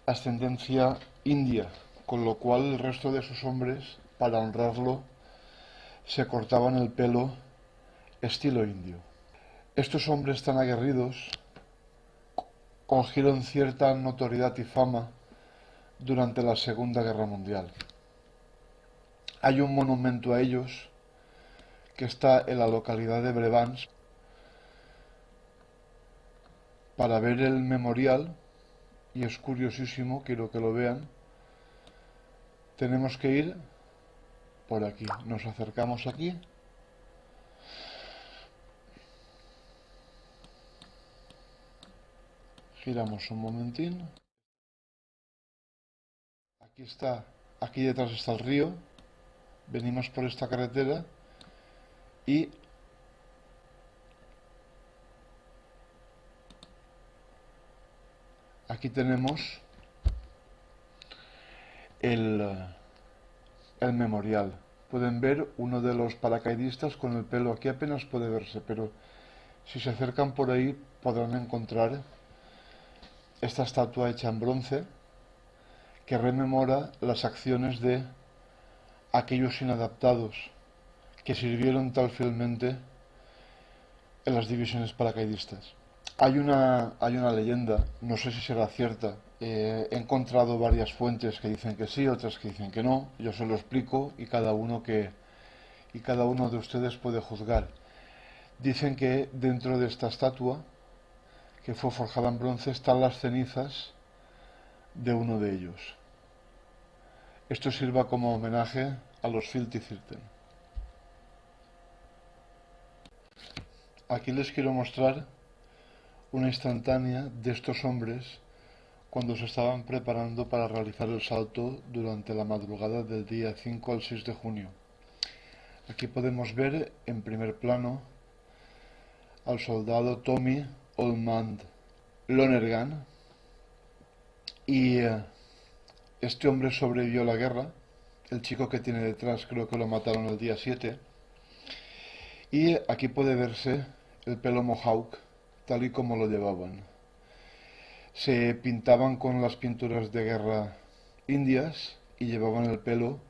ascendencia india, con lo cual el resto de sus hombres, para honrarlo, se cortaban el pelo estilo indio. Estos hombres tan aguerridos cogieron cierta notoriedad y fama durante la Segunda Guerra Mundial. Hay un monumento a ellos que está en la localidad de Brevans. Para ver el memorial, y es curiosísimo, quiero que lo vean, tenemos que ir por aquí. Nos acercamos aquí. Giramos un momentín. Aquí está, aquí detrás está el río. Venimos por esta carretera y aquí tenemos el memorial. Pueden ver uno de los paracaidistas con el pelo, aquí apenas puede verse, pero si se acercan por ahí podrán encontrar esta estatua hecha en bronce que rememora las acciones de aquellos inadaptados que sirvieron tan fielmente en las divisiones paracaidistas. Hay una leyenda, no sé si será cierta, he encontrado varias fuentes que dicen que sí, otras que dicen que no, yo se lo explico y cada uno de ustedes puede juzgar. Dicen que dentro de esta estatua, que fue forjada en bronce, están las cenizas de uno de ellos. Esto sirva como homenaje a los Filthy-Cirten. Aquí les quiero mostrar una instantánea de estos hombres cuando se estaban preparando para realizar el salto durante la madrugada del día 5 al 6 de junio. Aquí podemos ver en primer plano al soldado Tommy Oldman Lonergan y este hombre sobrevivió a la guerra. El chico que tiene detrás creo que lo mataron el día 7 y aquí puede verse el pelo mohawk tal y como lo llevaban. Se pintaban con las pinturas de guerra indias y llevaban el pelo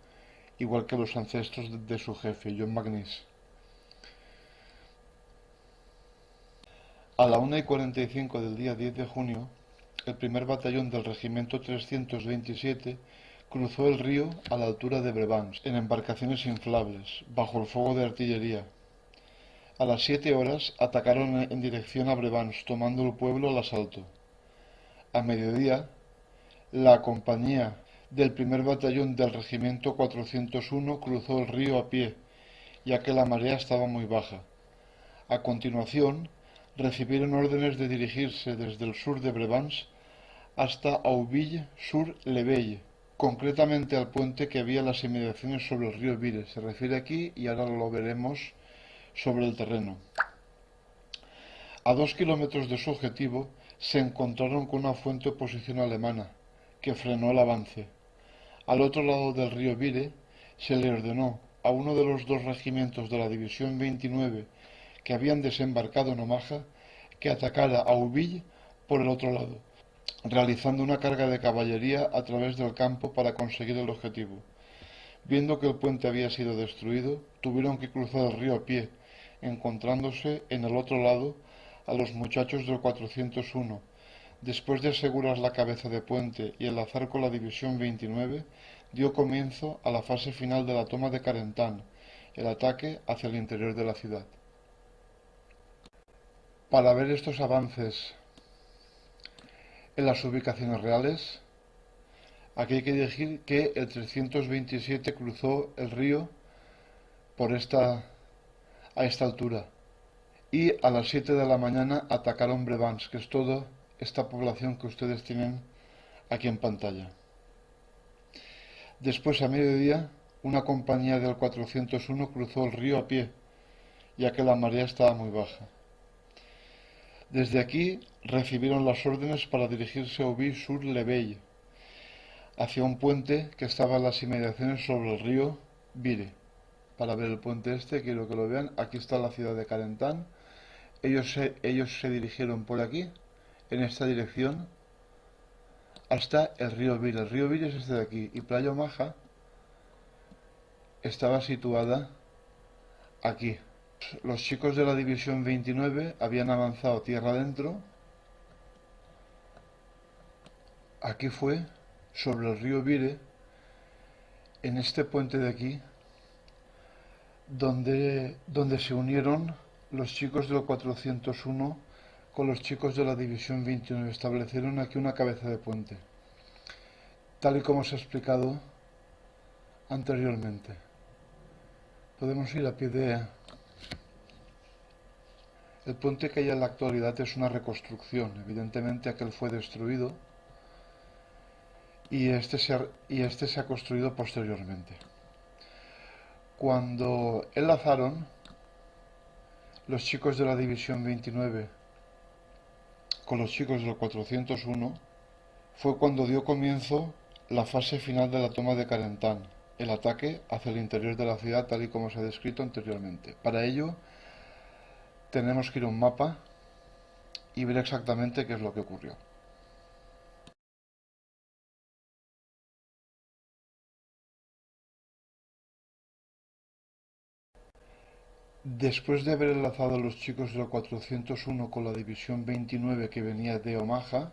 igual que los ancestros de su jefe, John McNeice. A la 1:45 del día 10 de junio, el primer batallón del regimiento 327 cruzó el río a la altura de Brevans, en embarcaciones inflables, bajo el fuego de artillería. A las 7 horas atacaron en dirección a Brevans, tomando el pueblo al asalto. A mediodía, la compañía del primer batallón del regimiento 401 cruzó el río a pie, ya que la marea estaba muy baja. A continuación, recibieron órdenes de dirigirse desde el sur de Brevans hasta Auville-sur-Leveille, concretamente al puente que había en las inmediaciones sobre el río Vire. Se refiere aquí y ahora lo veremos sobre el terreno. A 2 kilómetros de su objetivo se encontraron con una fuerte oposición alemana, que frenó el avance. Al otro lado del río Vire se le ordenó a uno de los dos regimientos de la División 29 que habían desembarcado en Omaha que atacara a Auville por el otro lado, realizando una carga de caballería a través del campo para conseguir el objetivo. Viendo que el puente había sido destruido, tuvieron que cruzar el río a pie, encontrándose en el otro lado a los muchachos del 401. Después de asegurar la cabeza de puente y enlazar con la División 29, dio comienzo a la fase final de la toma de Carentan, el ataque hacia el interior de la ciudad. Para ver estos avances en las ubicaciones reales, aquí hay que decir que el 327 cruzó el río a esta altura y a las 7 de la mañana atacaron Brevans, que es toda esta población que ustedes tienen aquí en pantalla. Después, a mediodía, una compañía del 401 cruzó el río a pie, ya que la marea estaba muy baja. Desde aquí recibieron las órdenes para dirigirse a Auville-sur-Leveille, hacia un puente que estaba en las inmediaciones sobre el río Vire. Para ver el puente este, quiero que lo vean. Aquí está la ciudad de Carentan. Ellos se dirigieron por aquí, en esta dirección, hasta el río Vire. El río Vire es este de aquí. Y Playa Omaha estaba situada aquí. Los chicos de la División 29 habían avanzado tierra adentro. Aquí fue, sobre el río Vire, en este puente de aquí, donde se unieron los chicos del 401 con los chicos de la División 29. Establecieron aquí una cabeza de puente, tal y como se ha explicado anteriormente. Podemos ir a pie de... El puente que hay en la actualidad es una reconstrucción. Evidentemente aquel fue destruido y este se ha construido posteriormente. Cuando enlazaron los chicos de la División 29 con los chicos del 401, fue cuando dio comienzo la fase final de la toma de Carentan, el ataque hacia el interior de la ciudad tal y como se ha descrito anteriormente. Para ello tenemos que ir a un mapa y ver exactamente qué es lo que ocurrió. Después de haber enlazado a los chicos del 401 con la División 29 que venía de Omaha,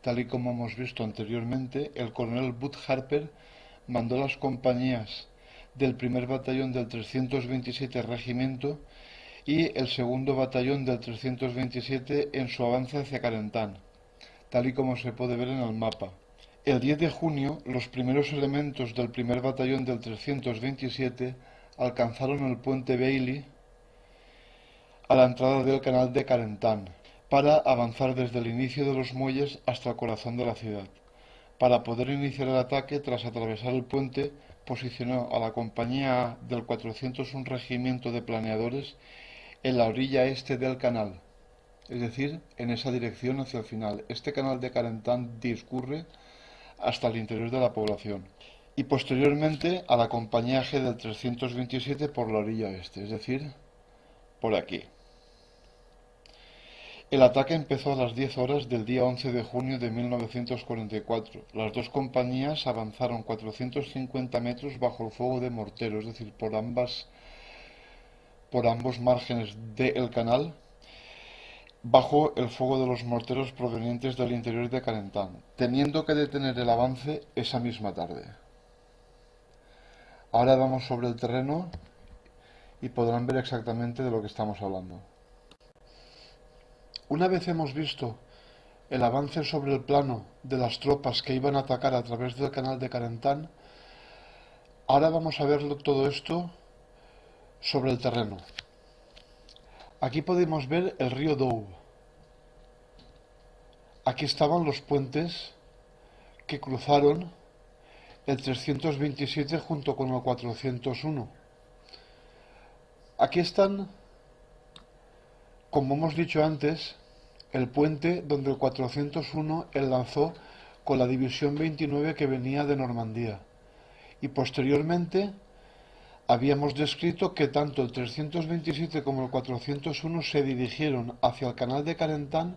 tal y como hemos visto anteriormente, el coronel Bud Harper mandó las compañías del primer batallón del 327 Regimiento y el segundo batallón del 327 en su avance hacia Carentan, tal y como se puede ver en el mapa. El 10 de junio, los primeros elementos del primer batallón del 327 alcanzaron el puente Bailey a la entrada del canal de Carentan para avanzar desde el inicio de los muelles hasta el corazón de la ciudad. Para poder iniciar el ataque, tras atravesar el puente, posicionó a la compañía A del 401 Regimiento de Planeadores en la orilla este del canal, es decir, en esa dirección hacia el final. Este canal de Carentan discurre hasta el interior de la población. Y posteriormente a la compañía G del 327 por la orilla este, es decir, por aquí. El ataque empezó a las 10 horas del día 11 de junio de 1944. Las dos compañías avanzaron 450 metros bajo el fuego de mortero, es decir, por ambos márgenes del canal, bajo el fuego de los morteros provenientes del interior de Carentan, teniendo que detener el avance esa misma tarde. Ahora vamos sobre el terreno y podrán ver exactamente de lo que estamos hablando. Una vez hemos visto el avance sobre el plano de las tropas que iban a atacar a través del canal de Carentan, ahora vamos a ver todo esto sobre el terreno. Aquí podemos ver el río Doubs. Aquí estaban los puentes que cruzaron el 327 junto con el 401. Aquí están, como hemos dicho antes, el puente donde el 401 enlazó con la división 29 que venía de Normandía. Y posteriormente habíamos descrito que tanto el 327 como el 401 se dirigieron hacia el canal de Carentan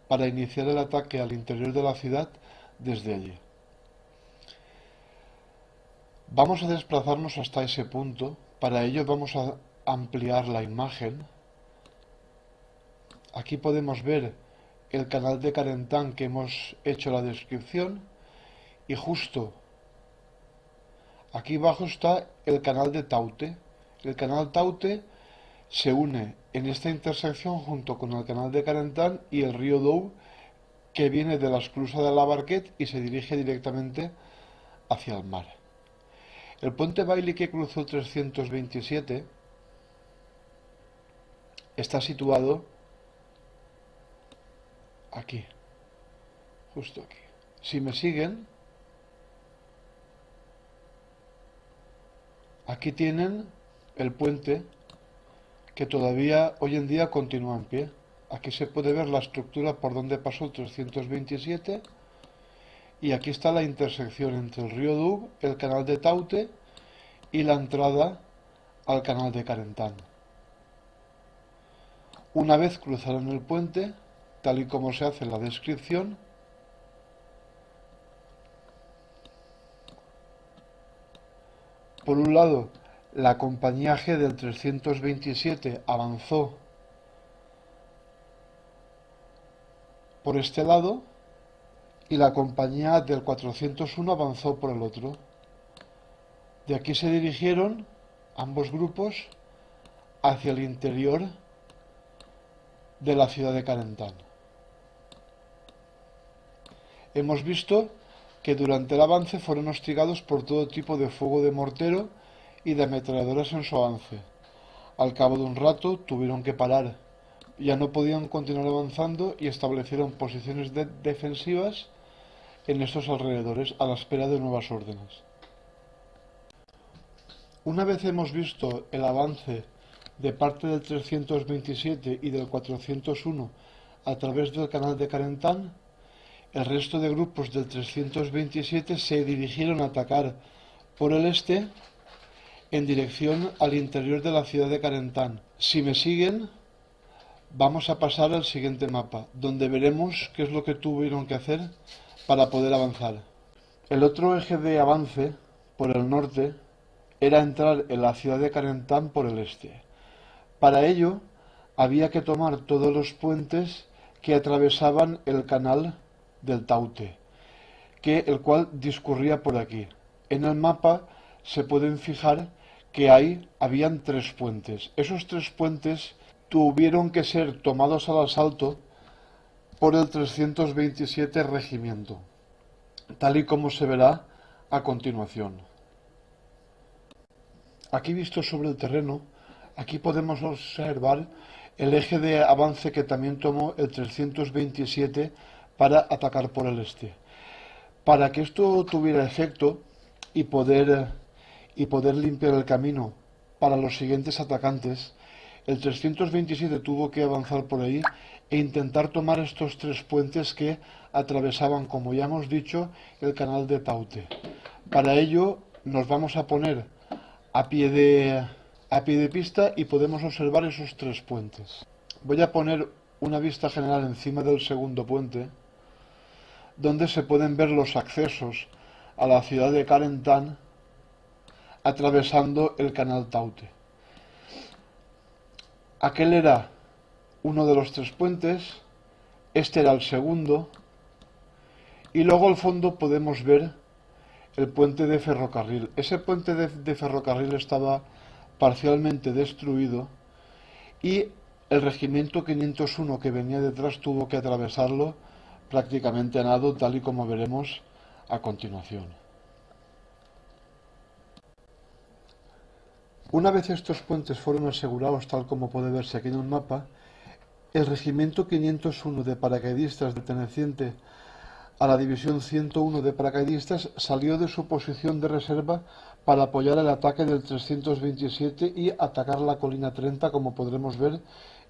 para iniciar el ataque al interior de la ciudad desde allí. Vamos a desplazarnos hasta ese punto. Para ello vamos a ampliar la imagen. Aquí podemos ver el canal de Carentan que hemos hecho la descripción, y justo aquí abajo está el canal de Taute. El canal Taute se une en esta intersección junto con el canal de Carentan y el río Doubs, que viene de la esclusa de la Barquette y se dirige directamente hacia el mar. El puente Bailey que cruzó el 327 está situado aquí, justo aquí. Si me siguen, aquí tienen el puente que todavía hoy en día continúa en pie. Aquí se puede ver la estructura por donde pasó el 327 y aquí está la intersección entre el río Doubs, el canal de Taute y la entrada al canal de Carentan. Una vez cruzaron el puente, tal y como se hace en la descripción, por un lado, la compañía G del 327 avanzó por este lado y la compañía del 401 avanzó por el otro. De aquí se dirigieron ambos grupos hacia el interior de la ciudad de Carentan. Hemos visto que durante el avance fueron hostigados por todo tipo de fuego de mortero y de ametralladoras en su avance. Al cabo de un rato tuvieron que parar, ya no podían continuar avanzando y establecieron posiciones defensivas en estos alrededores a la espera de nuevas órdenes. Una vez hemos visto el avance de parte del 327 y del 401 a través del canal de Carentan, el resto de grupos del 327 se dirigieron a atacar por el este en dirección al interior de la ciudad de Carentan. Si me siguen, vamos a pasar al siguiente mapa, donde veremos qué es lo que tuvieron que hacer para poder avanzar. El otro eje de avance, por el norte, era entrar en la ciudad de Carentan por el este. Para ello, había que tomar todos los puentes que atravesaban el canal del Taute, el cual discurría por aquí. En el mapa se pueden fijar que habían 3 puentes. Esos 3 puentes tuvieron que ser tomados al asalto por el 327 regimiento. tal y como se verá a continuación. Aquí visto sobre el terreno, aquí podemos observar el eje de avance que también tomó el 327 para atacar por el este. Para que esto tuviera efecto y poder limpiar el camino para los siguientes atacantes, el 327 tuvo que avanzar por ahí e intentar tomar estos tres puentes que atravesaban, como ya hemos dicho, el canal de Taute. Para ello nos vamos a poner a pie de pista y podemos observar esos tres puentes. Voy a poner una vista general encima del segundo puente, donde se pueden ver los accesos a la ciudad de Carentan atravesando el canal Taute. Aquel era uno de los tres puentes, este era el segundo, y luego al fondo podemos ver el puente de ferrocarril. Ese puente de ferrocarril estaba parcialmente destruido y el regimiento 501 que venía detrás tuvo que atravesarlo prácticamente a nado, tal y como veremos a continuación. Una vez estos puentes fueron asegurados, tal como puede verse aquí en el mapa, el regimiento 501 de paracaidistas perteneciente a la división 101 de paracaidistas salió de su posición de reserva para apoyar el ataque del 327 y atacar la colina 30, como podremos ver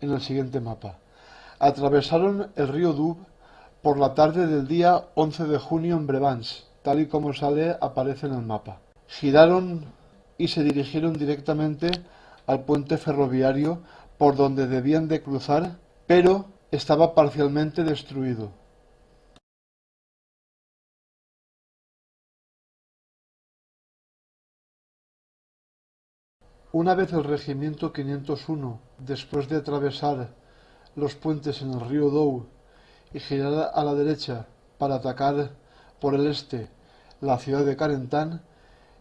en el siguiente mapa. Atravesaron el río Dub por la tarde del día 11 de junio en Brevans, tal y como aparece en el mapa. Giraron y se dirigieron directamente al puente ferroviario por donde debían de cruzar, pero estaba parcialmente destruido. Una vez el regimiento 501, después de atravesar los puentes en el río Dou y girar a la derecha para atacar por el este la ciudad de Carentan,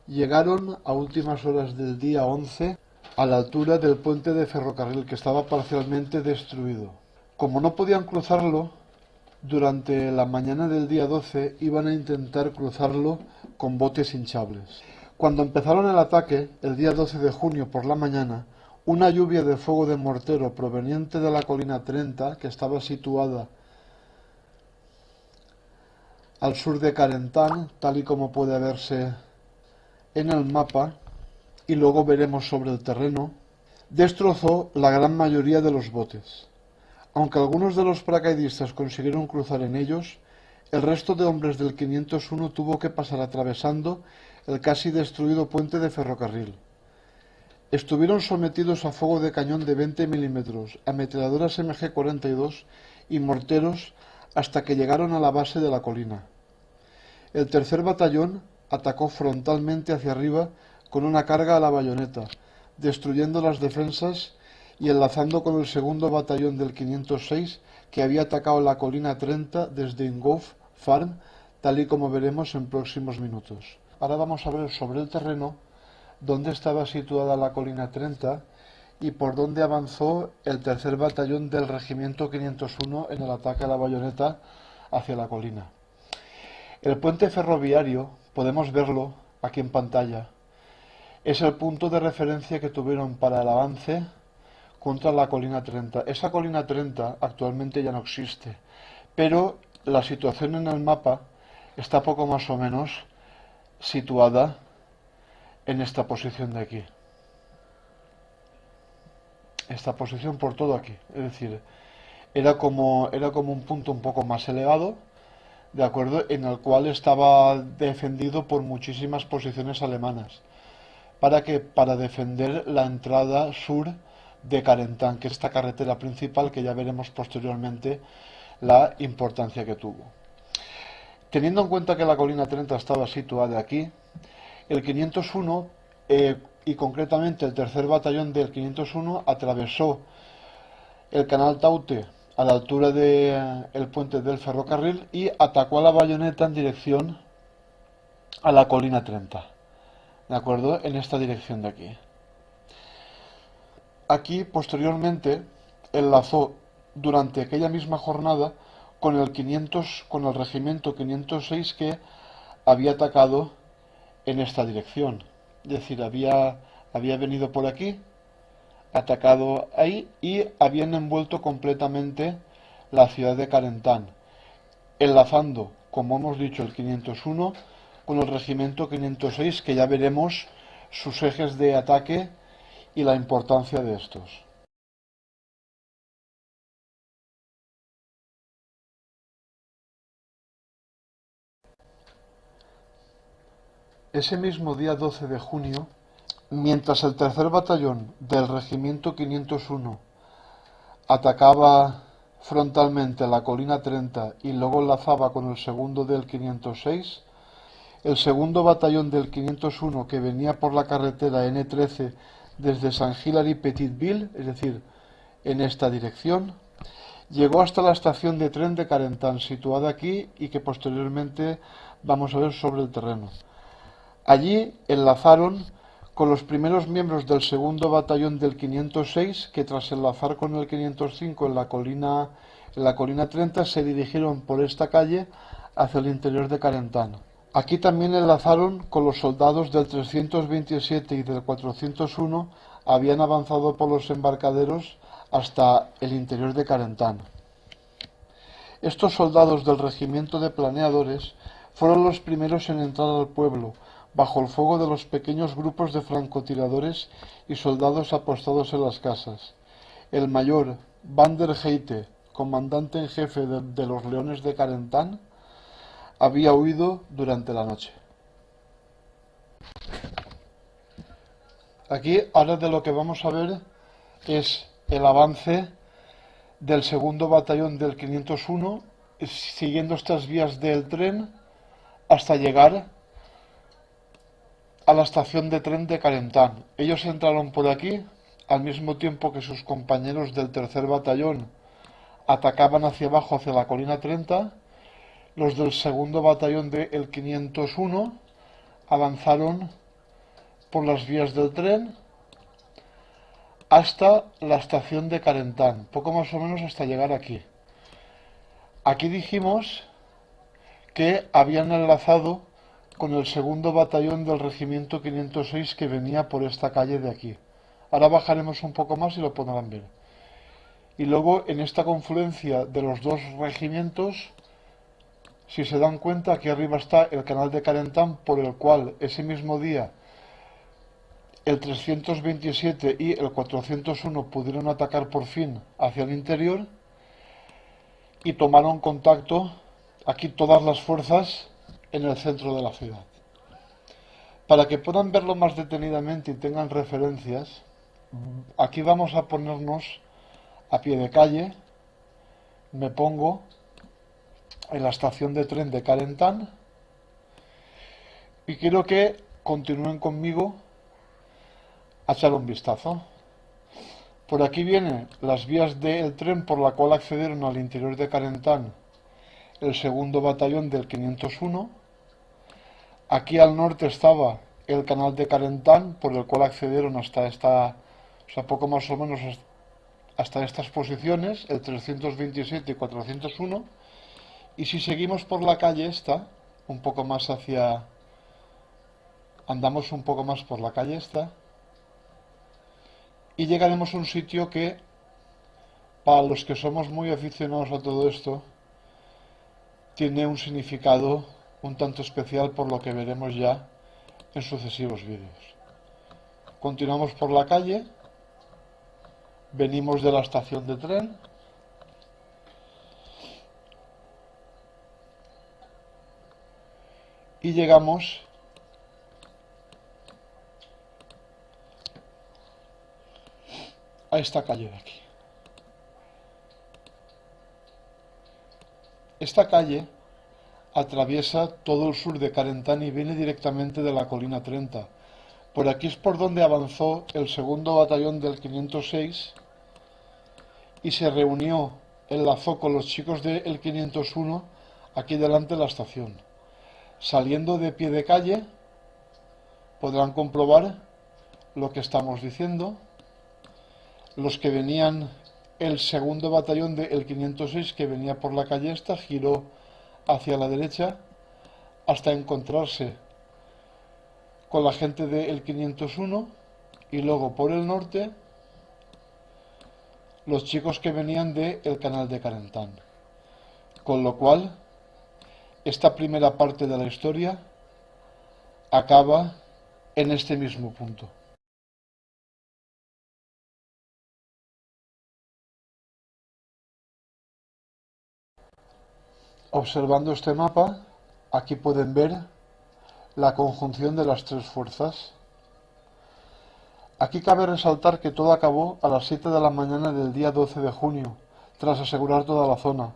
llegaron a últimas horas del día 11 a la altura del puente de ferrocarril, que estaba parcialmente destruido. Como no podían cruzarlo, durante la mañana del día 12 iban a intentar cruzarlo con botes hinchables. Cuando empezaron el ataque, el día 12 de junio por la mañana, una lluvia de fuego de mortero proveniente de la colina 30, que estaba situada al sur de Carentan, tal y como puede verse en el mapa, y luego veremos sobre el terreno, destrozó la gran mayoría de los botes. Aunque algunos de los paracaidistas consiguieron cruzar en ellos, el resto de hombres del 501 tuvo que pasar atravesando el casi destruido puente de ferrocarril. Estuvieron sometidos a fuego de cañón de 20 milímetros, ametralladoras MG-42 y morteros hasta que llegaron a la base de la colina. El tercer batallón atacó frontalmente hacia arriba con una carga a la bayoneta, destruyendo las defensas y enlazando con el segundo batallón del 506 que había atacado la colina 30 desde Ingolf Farm, tal y como veremos en próximos minutos. Ahora vamos a ver sobre el terreno dónde estaba situada la colina 30 y por dónde avanzó el tercer batallón del regimiento 501 en el ataque a la bayoneta hacia la colina. El puente ferroviario, podemos verlo aquí en pantalla, es el punto de referencia que tuvieron para el avance contra la colina 30. Esa colina 30 actualmente ya no existe, pero la situación en el mapa está poco más o menos situada en esta posición de aquí. Esta posición por todo aquí. Es decir, era como un punto un poco más elevado, ¿de acuerdo? En el cual estaba defendido por muchísimas posiciones alemanas. ¿Para qué? Para defender la entrada sur de Carentan, que es esta carretera principal que ya veremos posteriormente la importancia que tuvo. Teniendo en cuenta que la colina 30 estaba situada aquí, el 501 y concretamente el tercer batallón del 501 atravesó el canal Taute a la altura del puente del ferrocarril y atacó a la bayoneta en dirección a la colina 30, ¿de acuerdo? En esta dirección de aquí. Aquí posteriormente enlazó durante aquella misma jornada con el regimiento 506 que había atacado en esta dirección. Es decir, había venido por aquí, atacado ahí y habían envuelto completamente la ciudad de Carentan, enlazando, como hemos dicho, el 501 con el regimiento 506, que ya veremos sus ejes de ataque y la importancia de estos. Ese mismo día 12 de junio, mientras el tercer batallón del regimiento 501 atacaba frontalmente la colina 30 y luego enlazaba con el segundo del 506, el segundo batallón del 501 que venía por la carretera N13 desde San Hilary Petitville, es decir, en esta dirección, llegó hasta la estación de tren de Carentan, situada aquí y que posteriormente vamos a ver sobre el terreno. Allí enlazaron con los primeros miembros del segundo batallón del 506, que tras enlazar con el 505 en la colina 30 se dirigieron por esta calle hacia el interior de Carentan. Aquí también enlazaron con los soldados del 327 y del 401, habían avanzado por los embarcaderos hasta el interior de Carentan. Estos soldados del regimiento de planeadores fueron los primeros en entrar al pueblo, bajo el fuego de los pequeños grupos de francotiradores y soldados apostados en las casas. El mayor Van der Heide, comandante en jefe de los Leones de Carentan, había huido durante la noche. Aquí ahora de lo que vamos a ver es el avance del segundo batallón del 501 siguiendo estas vías del tren hasta llegar a la estación de tren de Carentan. Ellos entraron por aquí al mismo tiempo que sus compañeros del tercer batallón atacaban hacia abajo hacia la colina 30. Los del segundo batallón del 501 avanzaron por las vías del tren hasta la estación de Carentan, poco más o menos hasta llegar aquí. Aquí dijimos que habían enlazado con el segundo batallón del regimiento 506 que venía por esta calle de aquí. Ahora bajaremos un poco más y lo podrán ver. Y luego en esta confluencia de los dos regimientos, si se dan cuenta, aquí arriba está el canal de Carentan, por el cual ese mismo día el 327 y el 401 pudieron atacar por fin hacia el interior y tomaron contacto aquí todas las fuerzas en el centro de la ciudad. Para que puedan verlo más detenidamente y tengan referencias, aquí vamos a ponernos a pie de calle. Me pongo en la estación de tren de Carentan y quiero que continúen conmigo a echar un vistazo. Por aquí vienen las vías del tren por la cual accedieron al interior de Carentan el segundo batallón del 501. Aquí al norte estaba el canal de Carentan, por el cual accedieron hasta esta, o sea, poco más o menos hasta estas posiciones, el 327 y 401. Y si seguimos por la calle esta, un poco más hacia... andamos un poco más por la calle esta, y llegaremos a un sitio que, para los que somos muy aficionados a todo esto, tiene un significado un tanto especial por lo que veremos ya en sucesivos vídeos. Continuamos por la calle, venimos de la estación de tren y llegamos a esta calle de aquí. Esta calle atraviesa todo el sur de Carentan y viene directamente de la colina 30. Por aquí es por donde avanzó el segundo batallón del 506 y se reunió, enlazó con los chicos del 501 aquí delante de la estación. Saliendo de pie de calle podrán comprobar lo que estamos diciendo. Los que venían, el segundo batallón del 506 que venía por la calle esta, giró hacia la derecha, hasta encontrarse con la gente del 501 y luego por el norte los chicos que venían del canal de Carentán. Con lo cual, esta primera parte de la historia acaba en este mismo punto. Observando este mapa, aquí pueden ver la conjunción de las tres fuerzas. Aquí cabe resaltar que todo acabó a las 7 de la mañana del día 12 de junio, tras asegurar toda la zona.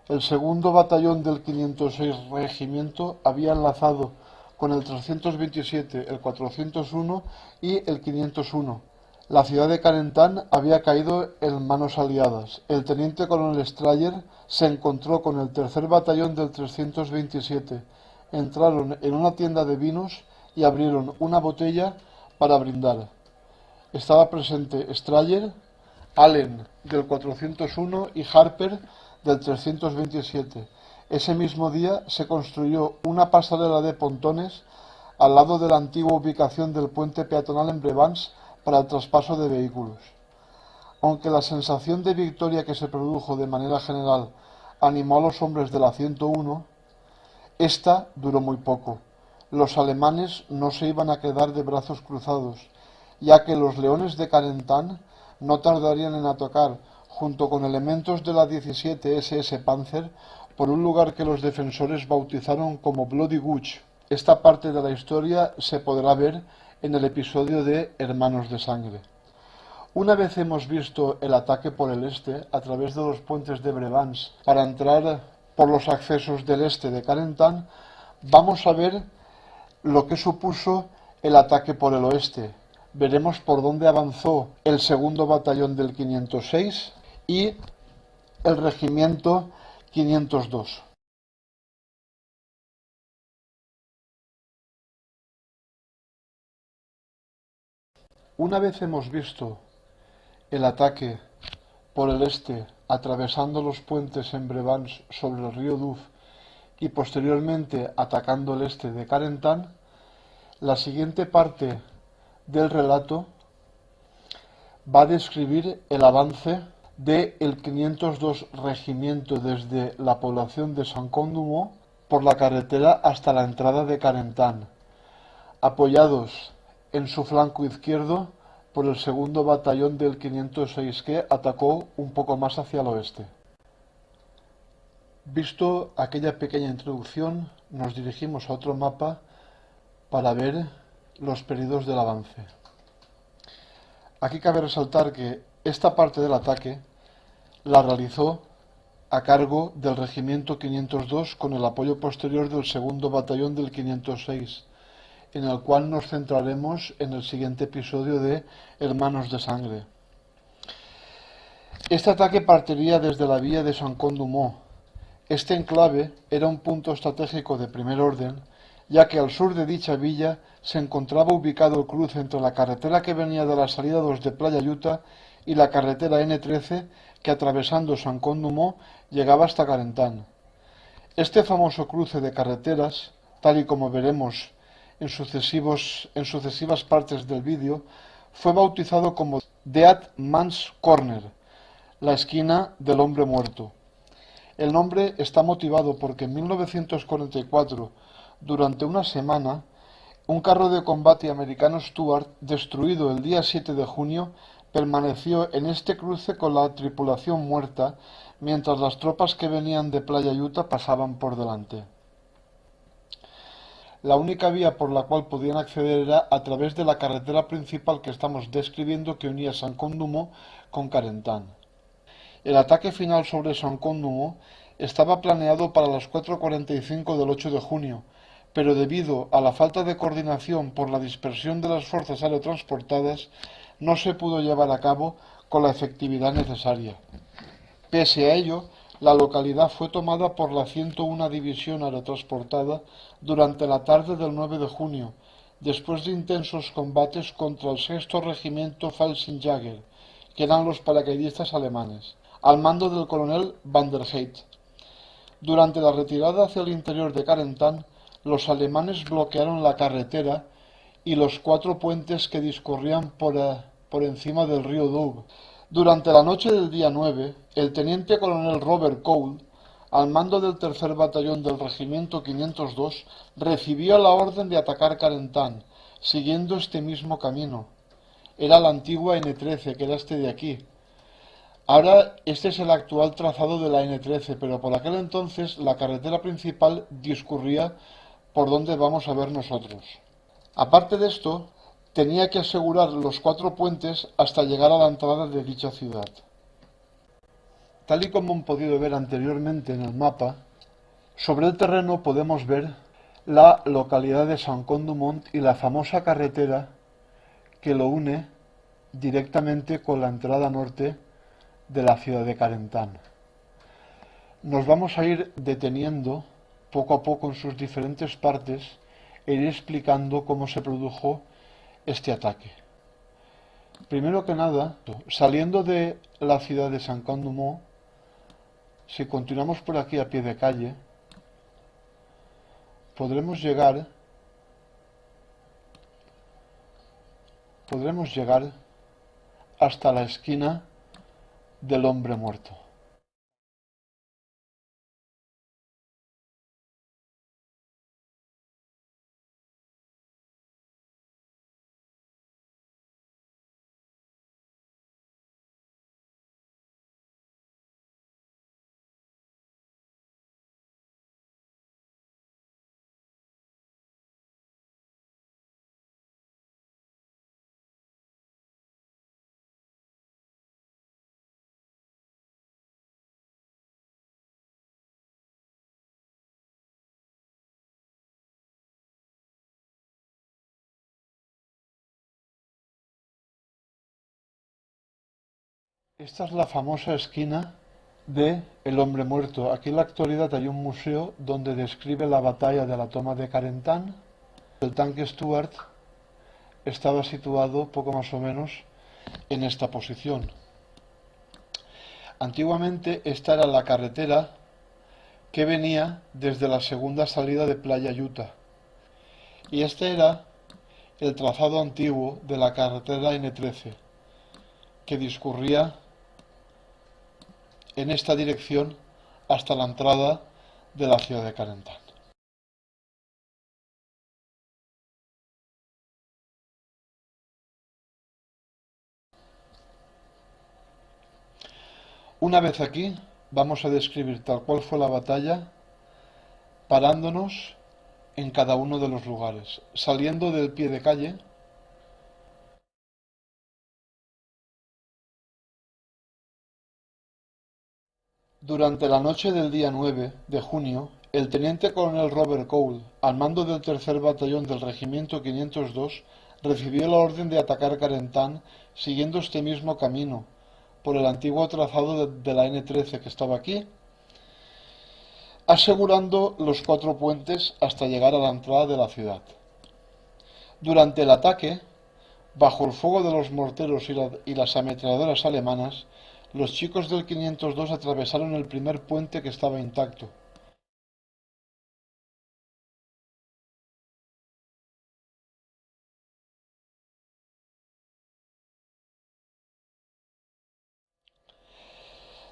El segundo batallón del 506 Regimiento había enlazado con el 327, el 401 y el 501. La ciudad de Carentán había caído en manos aliadas. El teniente coronel Strayer se encontró con el tercer batallón del 327. Entraron en una tienda de vinos y abrieron una botella para brindar. Estaba presente Strayer, Allen del 401 y Harper del 327. Ese mismo día se construyó una pasarela de pontones al lado de la antigua ubicación del puente peatonal en Brevans para el traspaso de vehículos. Aunque la sensación de victoria que se produjo de manera general animó a los hombres de la 101, esta duró muy poco. Los alemanes no se iban a quedar de brazos cruzados, ya que los leones de Carentán no tardarían en atacar, junto con elementos de la 17 SS Panzer, por un lugar que los defensores bautizaron como Bloody Gulch. Esta parte de la historia se podrá ver en el episodio de Hermanos de Sangre. Una vez hemos visto el ataque por el este, a través de los puentes de Brevans, para entrar por los accesos del este de Carentán, vamos a ver lo que supuso el ataque por el oeste. Veremos por dónde avanzó el segundo batallón del 506 y el regimiento 502. Una vez hemos visto el ataque por el este, atravesando los puentes en Brevans sobre el río Duf y posteriormente atacando el este de Carentán, la siguiente parte del relato va a describir el avance del 502 Regimiento desde la población de Saint-Condumont por la carretera hasta la entrada de Carentán, apoyados en su flanco izquierdo por el segundo batallón del 506 que atacó un poco más hacia el oeste. Visto aquella pequeña introducción, nos dirigimos a otro mapa para ver los periodos del avance. Aquí cabe resaltar que esta parte del ataque la realizó a cargo del Regimiento 502 con el apoyo posterior del segundo batallón del 506, en el cual nos centraremos en el siguiente episodio de Hermanos de Sangre. Este ataque partiría desde la vía de Saint-Condumont. Este enclave era un punto estratégico de primer orden, ya que al sur de dicha villa se encontraba ubicado el cruce entre la carretera que venía de la salida 2 de Playa Utah y la carretera N13 que atravesando Saint-Condumont llegaba hasta Carentán. Este famoso cruce de carreteras, tal y como veremos en sucesivas partes del vídeo, fue bautizado como Dead Man's Corner, la esquina del hombre muerto. El nombre está motivado porque en 1944, durante una semana, un carro de combate americano Stuart, destruido el día 7 de junio, permaneció en este cruce con la tripulación muerta, mientras las tropas que venían de Playa Utah pasaban por delante. La única vía por la cual podían acceder era a través de la carretera principal que estamos describiendo que unía Saint-Condumont con Carentán. El ataque final sobre Saint-Condumont estaba planeado para las 4:45 del 8 de junio, pero debido a la falta de coordinación por la dispersión de las fuerzas aerotransportadas, no se pudo llevar a cabo con la efectividad necesaria. Pese a ello, la localidad fue tomada por la 101 División Aerotransportada durante la tarde del 9 de junio, después de intensos combates contra el 6º Regimiento Felsenjäger, que eran los paracaidistas alemanes, al mando del coronel Van der Heydt. Durante la retirada hacia el interior de Carentán, los alemanes bloquearon la carretera y los 4 puentes que discurrían por encima del río Doubs. Durante la noche del día 9, el teniente coronel Robert Cole, al mando del tercer batallón del regimiento 502, recibió la orden de atacar Carentan, siguiendo este mismo camino. Era la antigua N13, que era este de aquí. Ahora este es el actual trazado de la N13, pero por aquel entonces la carretera principal discurría por donde vamos a ver nosotros. Aparte de esto, tenía que asegurar los 4 puentes hasta llegar a la entrada de dicha ciudad. Tal y como han podido ver anteriormente en el mapa, sobre el terreno podemos ver la localidad de Saint-Côme-du-Mont y la famosa carretera que lo une directamente con la entrada norte de la ciudad de Carentan. Nos vamos a ir deteniendo poco a poco en sus diferentes partes e ir explicando cómo se produjo este ataque. Primero que nada, saliendo de la ciudad de Saint-Côme-du-Mont, si continuamos por aquí a pie de calle, podremos llegar hasta la esquina del Hombre Muerto. Esta es la famosa esquina de El Hombre Muerto. Aquí en la actualidad hay un museo donde describe la batalla de la toma de Carentan. El tanque Stuart estaba situado poco más o menos en esta posición. Antiguamente esta era la carretera que venía desde la segunda salida de Playa Utah. Y este era el trazado antiguo de la carretera N13, que discurría en esta dirección hasta la entrada de la ciudad de Carentan. Una vez aquí, vamos a describir tal cual fue la batalla, parándonos en cada uno de los lugares, saliendo del pie de calle. Durante la noche del día 9 de junio, el teniente coronel Robert Cole, al mando del tercer batallón del regimiento 502, recibió la orden de atacar Carentan siguiendo este mismo camino, por el antiguo trazado de la N13 que estaba aquí, asegurando los 4 puentes hasta llegar a la entrada de la ciudad. Durante el ataque, bajo el fuego de los morteros y las ametralladoras alemanas, los chicos del 502 atravesaron el primer puente que estaba intacto.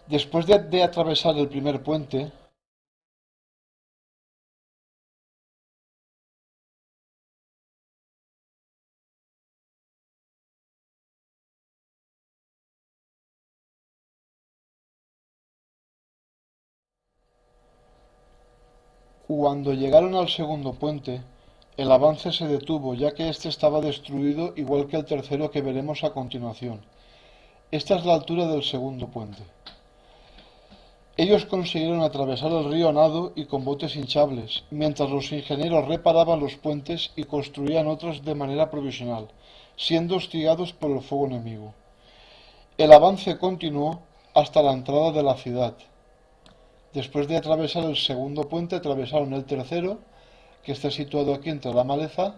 Después de atravesar el primer puente, cuando llegaron al segundo puente, el avance se detuvo ya que este estaba destruido igual que el tercero que veremos a continuación. Esta es la altura del segundo puente. Ellos consiguieron atravesar el río a nado y con botes hinchables, mientras los ingenieros reparaban los puentes y construían otros de manera provisional, siendo hostigados por el fuego enemigo. El avance continuó hasta la entrada de la ciudad. Después de atravesar el segundo puente, atravesaron el tercero, que está situado aquí entre la maleza,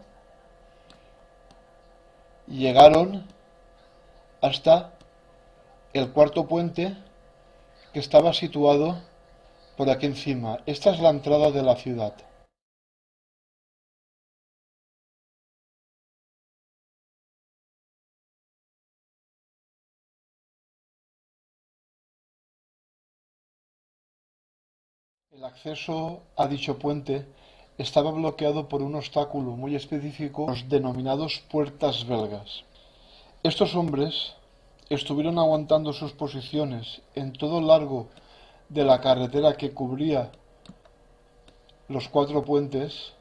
y llegaron hasta el cuarto puente, que estaba situado por aquí encima. Esta es la entrada de la ciudad. El acceso a dicho puente estaba bloqueado por un obstáculo muy específico, los denominados puertas belgas. Estos hombres estuvieron aguantando sus posiciones en todo el largo de la carretera que cubría los cuatro puentes,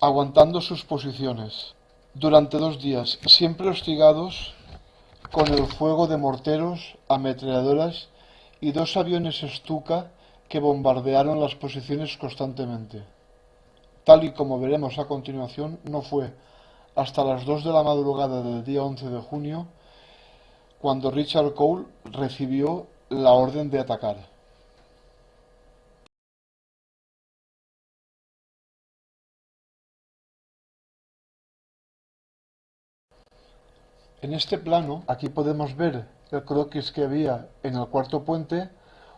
aguantando sus posiciones durante 2 días, siempre hostigados con el fuego de morteros, ametralladoras y 2 aviones Stuka que bombardearon las posiciones constantemente. Tal y como veremos a continuación, no fue hasta las 2 de la madrugada del día 11 de junio cuando Richard Cole recibió la orden de atacar. En este plano, aquí podemos ver el croquis que había en el cuarto puente,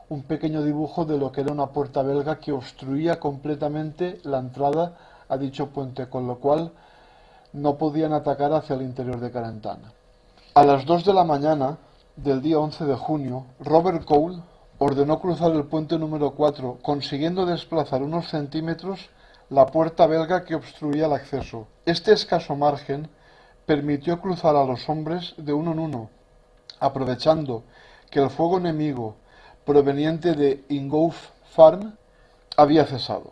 un pequeño dibujo de lo que era una puerta belga que obstruía completamente la entrada a dicho puente, con lo cual no podían atacar hacia el interior de Carentana. A las 2 de la mañana del día 11 de junio, Robert Cole ordenó cruzar el puente número 4, consiguiendo desplazar unos centímetros la puerta belga que obstruía el acceso. Este escaso margen permitió cruzar a los hombres de uno en uno, aprovechando que el fuego enemigo proveniente de Ingolf Farm había cesado.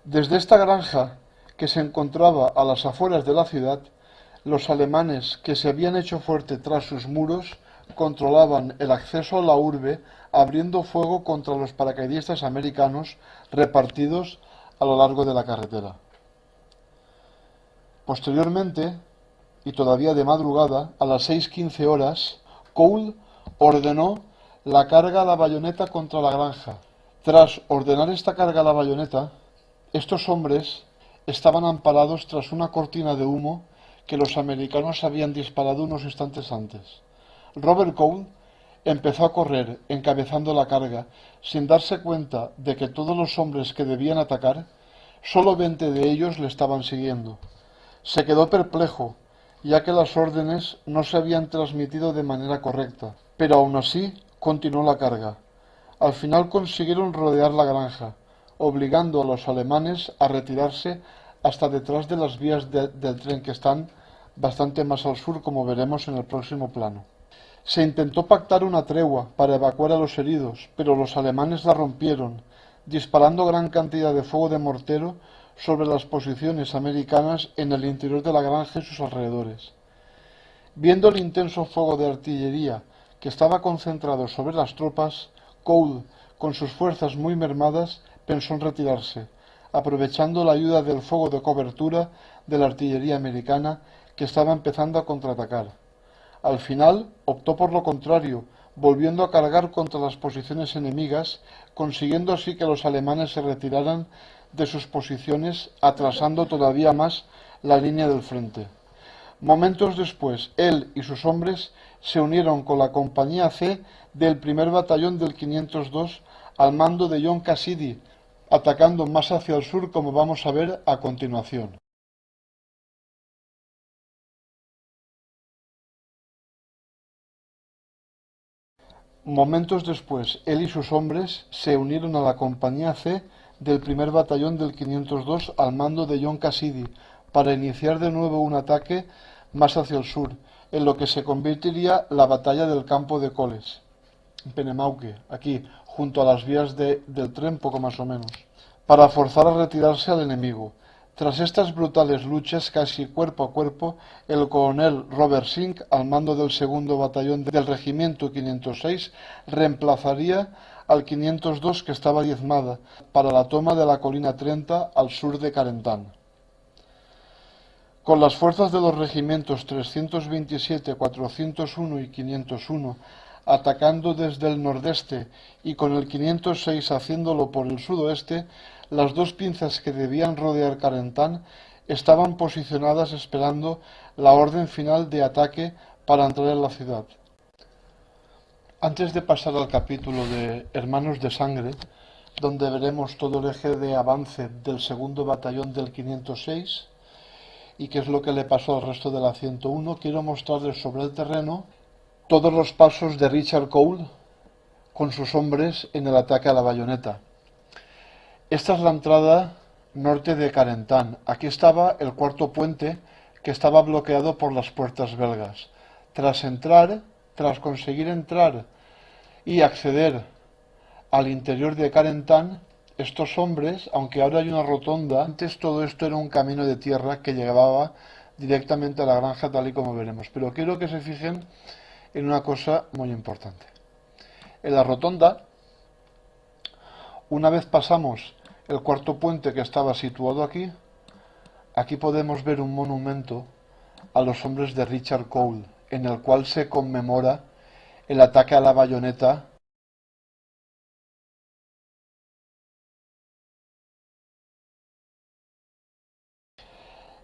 Desde esta granja, que se encontraba a las afueras de la ciudad, los alemanes, que se habían hecho fuerte tras sus muros, controlaban el acceso a la urbe, abriendo fuego contra los paracaidistas americanos repartidos a lo largo de la carretera. Posteriormente, y todavía de madrugada, a las 6:15 horas, Cole ordenó la carga a la bayoneta contra la granja. Tras ordenar esta carga a la bayoneta, estos hombres estaban amparados tras una cortina de humo que los americanos habían disparado unos instantes antes. Robert Cole empezó a correr, encabezando la carga, sin darse cuenta de que todos los hombres que debían atacar, solo 20 de ellos le estaban siguiendo. Se quedó perplejo, ya que las órdenes no se habían transmitido de manera correcta, pero aún así continuó la carga. Al final consiguieron rodear la granja, obligando a los alemanes a retirarse hasta detrás de las vías del tren, que están bastante más al sur, como veremos en el próximo plano. Se intentó pactar una tregua para evacuar a los heridos, pero los alemanes la rompieron, disparando gran cantidad de fuego de mortero sobre las posiciones americanas en el interior de la granja y sus alrededores. Viendo el intenso fuego de artillería que estaba concentrado sobre las tropas, Cole, con sus fuerzas muy mermadas, pensó en retirarse, aprovechando la ayuda del fuego de cobertura de la artillería americana que estaba empezando a contraatacar. Al final optó por lo contrario, volviendo a cargar contra las posiciones enemigas, consiguiendo así que los alemanes se retiraran de sus posiciones, atrasando todavía más la línea del frente. Momentos después, él y sus hombres se unieron con la compañía C del primer batallón del 502 al mando de John Cassidy, atacando más hacia el sur, como vamos a ver a continuación. Momentos después, él y sus hombres se unieron a la compañía C del primer batallón del 502 al mando de John Cassidy para iniciar de nuevo un ataque más hacia el sur, en lo que se convertiría la batalla del campo de Coles, en Penemauque, aquí, junto a las vías del tren, poco más o menos, para forzar a retirarse al enemigo. Tras estas brutales luchas casi cuerpo a cuerpo, el coronel Robert Sink, al mando del segundo batallón del regimiento 506, reemplazaría al 502, que estaba diezmada, para la toma de la colina 30 al sur de Carentán. Con las fuerzas de los regimientos 327, 401 y 501 atacando desde el nordeste y con el 506 haciéndolo por el sudoeste, las dos pinzas que debían rodear Carentán estaban posicionadas esperando la orden final de ataque para entrar en la ciudad. Antes de pasar al capítulo de Hermanos de Sangre, donde veremos todo el eje de avance del segundo batallón del 506 y qué es lo que le pasó al resto de la 101, quiero mostrarles sobre el terreno todos los pasos de Richard Cole con sus hombres en el ataque a la bayoneta. Esta es la entrada norte de Carentan. Aquí estaba el cuarto puente que estaba bloqueado por las puertas belgas. Tras conseguir entrar y acceder al interior de Carentan, estos hombres, aunque ahora hay una rotonda, antes todo esto era un camino de tierra que llevaba directamente a la granja, tal y como veremos. Pero quiero que se fijen en una cosa muy importante. En la rotonda, una vez pasamos el cuarto puente que estaba situado aquí, aquí podemos ver un monumento a los hombres de Richard Cole, en el cual se conmemora el ataque a la bayoneta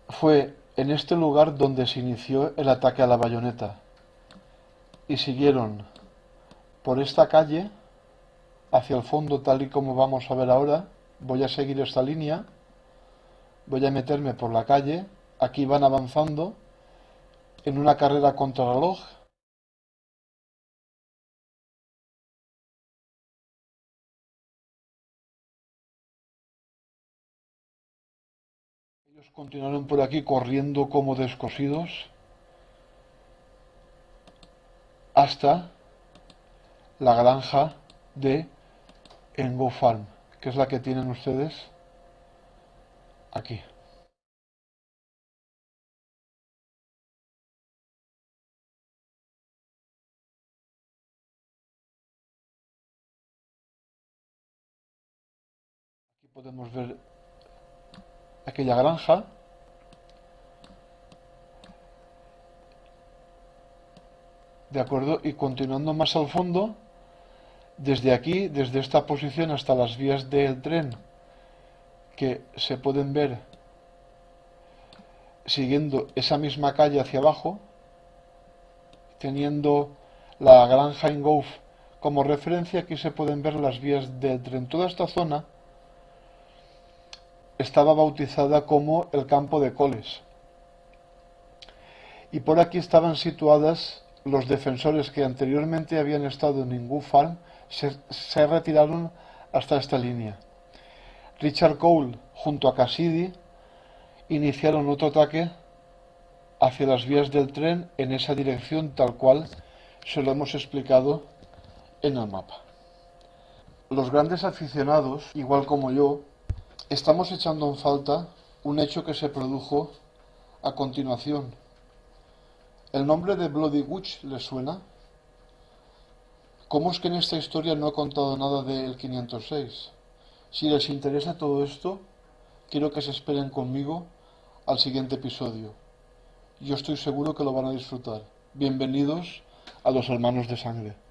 Fue en este lugar donde se inició el ataque a la bayoneta y siguieron por esta calle hacia el fondo, tal y como vamos a ver ahora. Voy a seguir esta línea, voy a meterme por la calle, aquí van avanzando en una carrera contrarreloj. Ellos continuaron por aquí corriendo como descosidos hasta la granja de Engo Farm, que es la que tienen ustedes aquí. Aquí podemos ver aquella granja. ¿De acuerdo? Y continuando más al fondo, desde aquí, desde esta posición hasta las vías del tren, que se pueden ver siguiendo esa misma calle hacia abajo, teniendo la granja Ingouf como referencia, aquí se pueden ver las vías del tren. Toda esta zona estaba bautizada como el campo de Coles. Y por aquí estaban situadas los defensores que anteriormente habían estado en Ingouf Farm, se retiraron hasta esta línea. Richard Cole junto a Cassidy iniciaron otro ataque hacia las vías del tren en esa dirección tal cual se lo hemos explicado en el mapa. Los grandes aficionados, igual como yo, estamos echando en falta un hecho que se produjo a continuación. ¿El nombre de Bloody Witch les suena? ¿Cómo es que en esta historia no he contado nada del 506? Si les interesa todo esto, quiero que se esperen conmigo al siguiente episodio. Yo estoy seguro que lo van a disfrutar. Bienvenidos a los Hermanos de Sangre.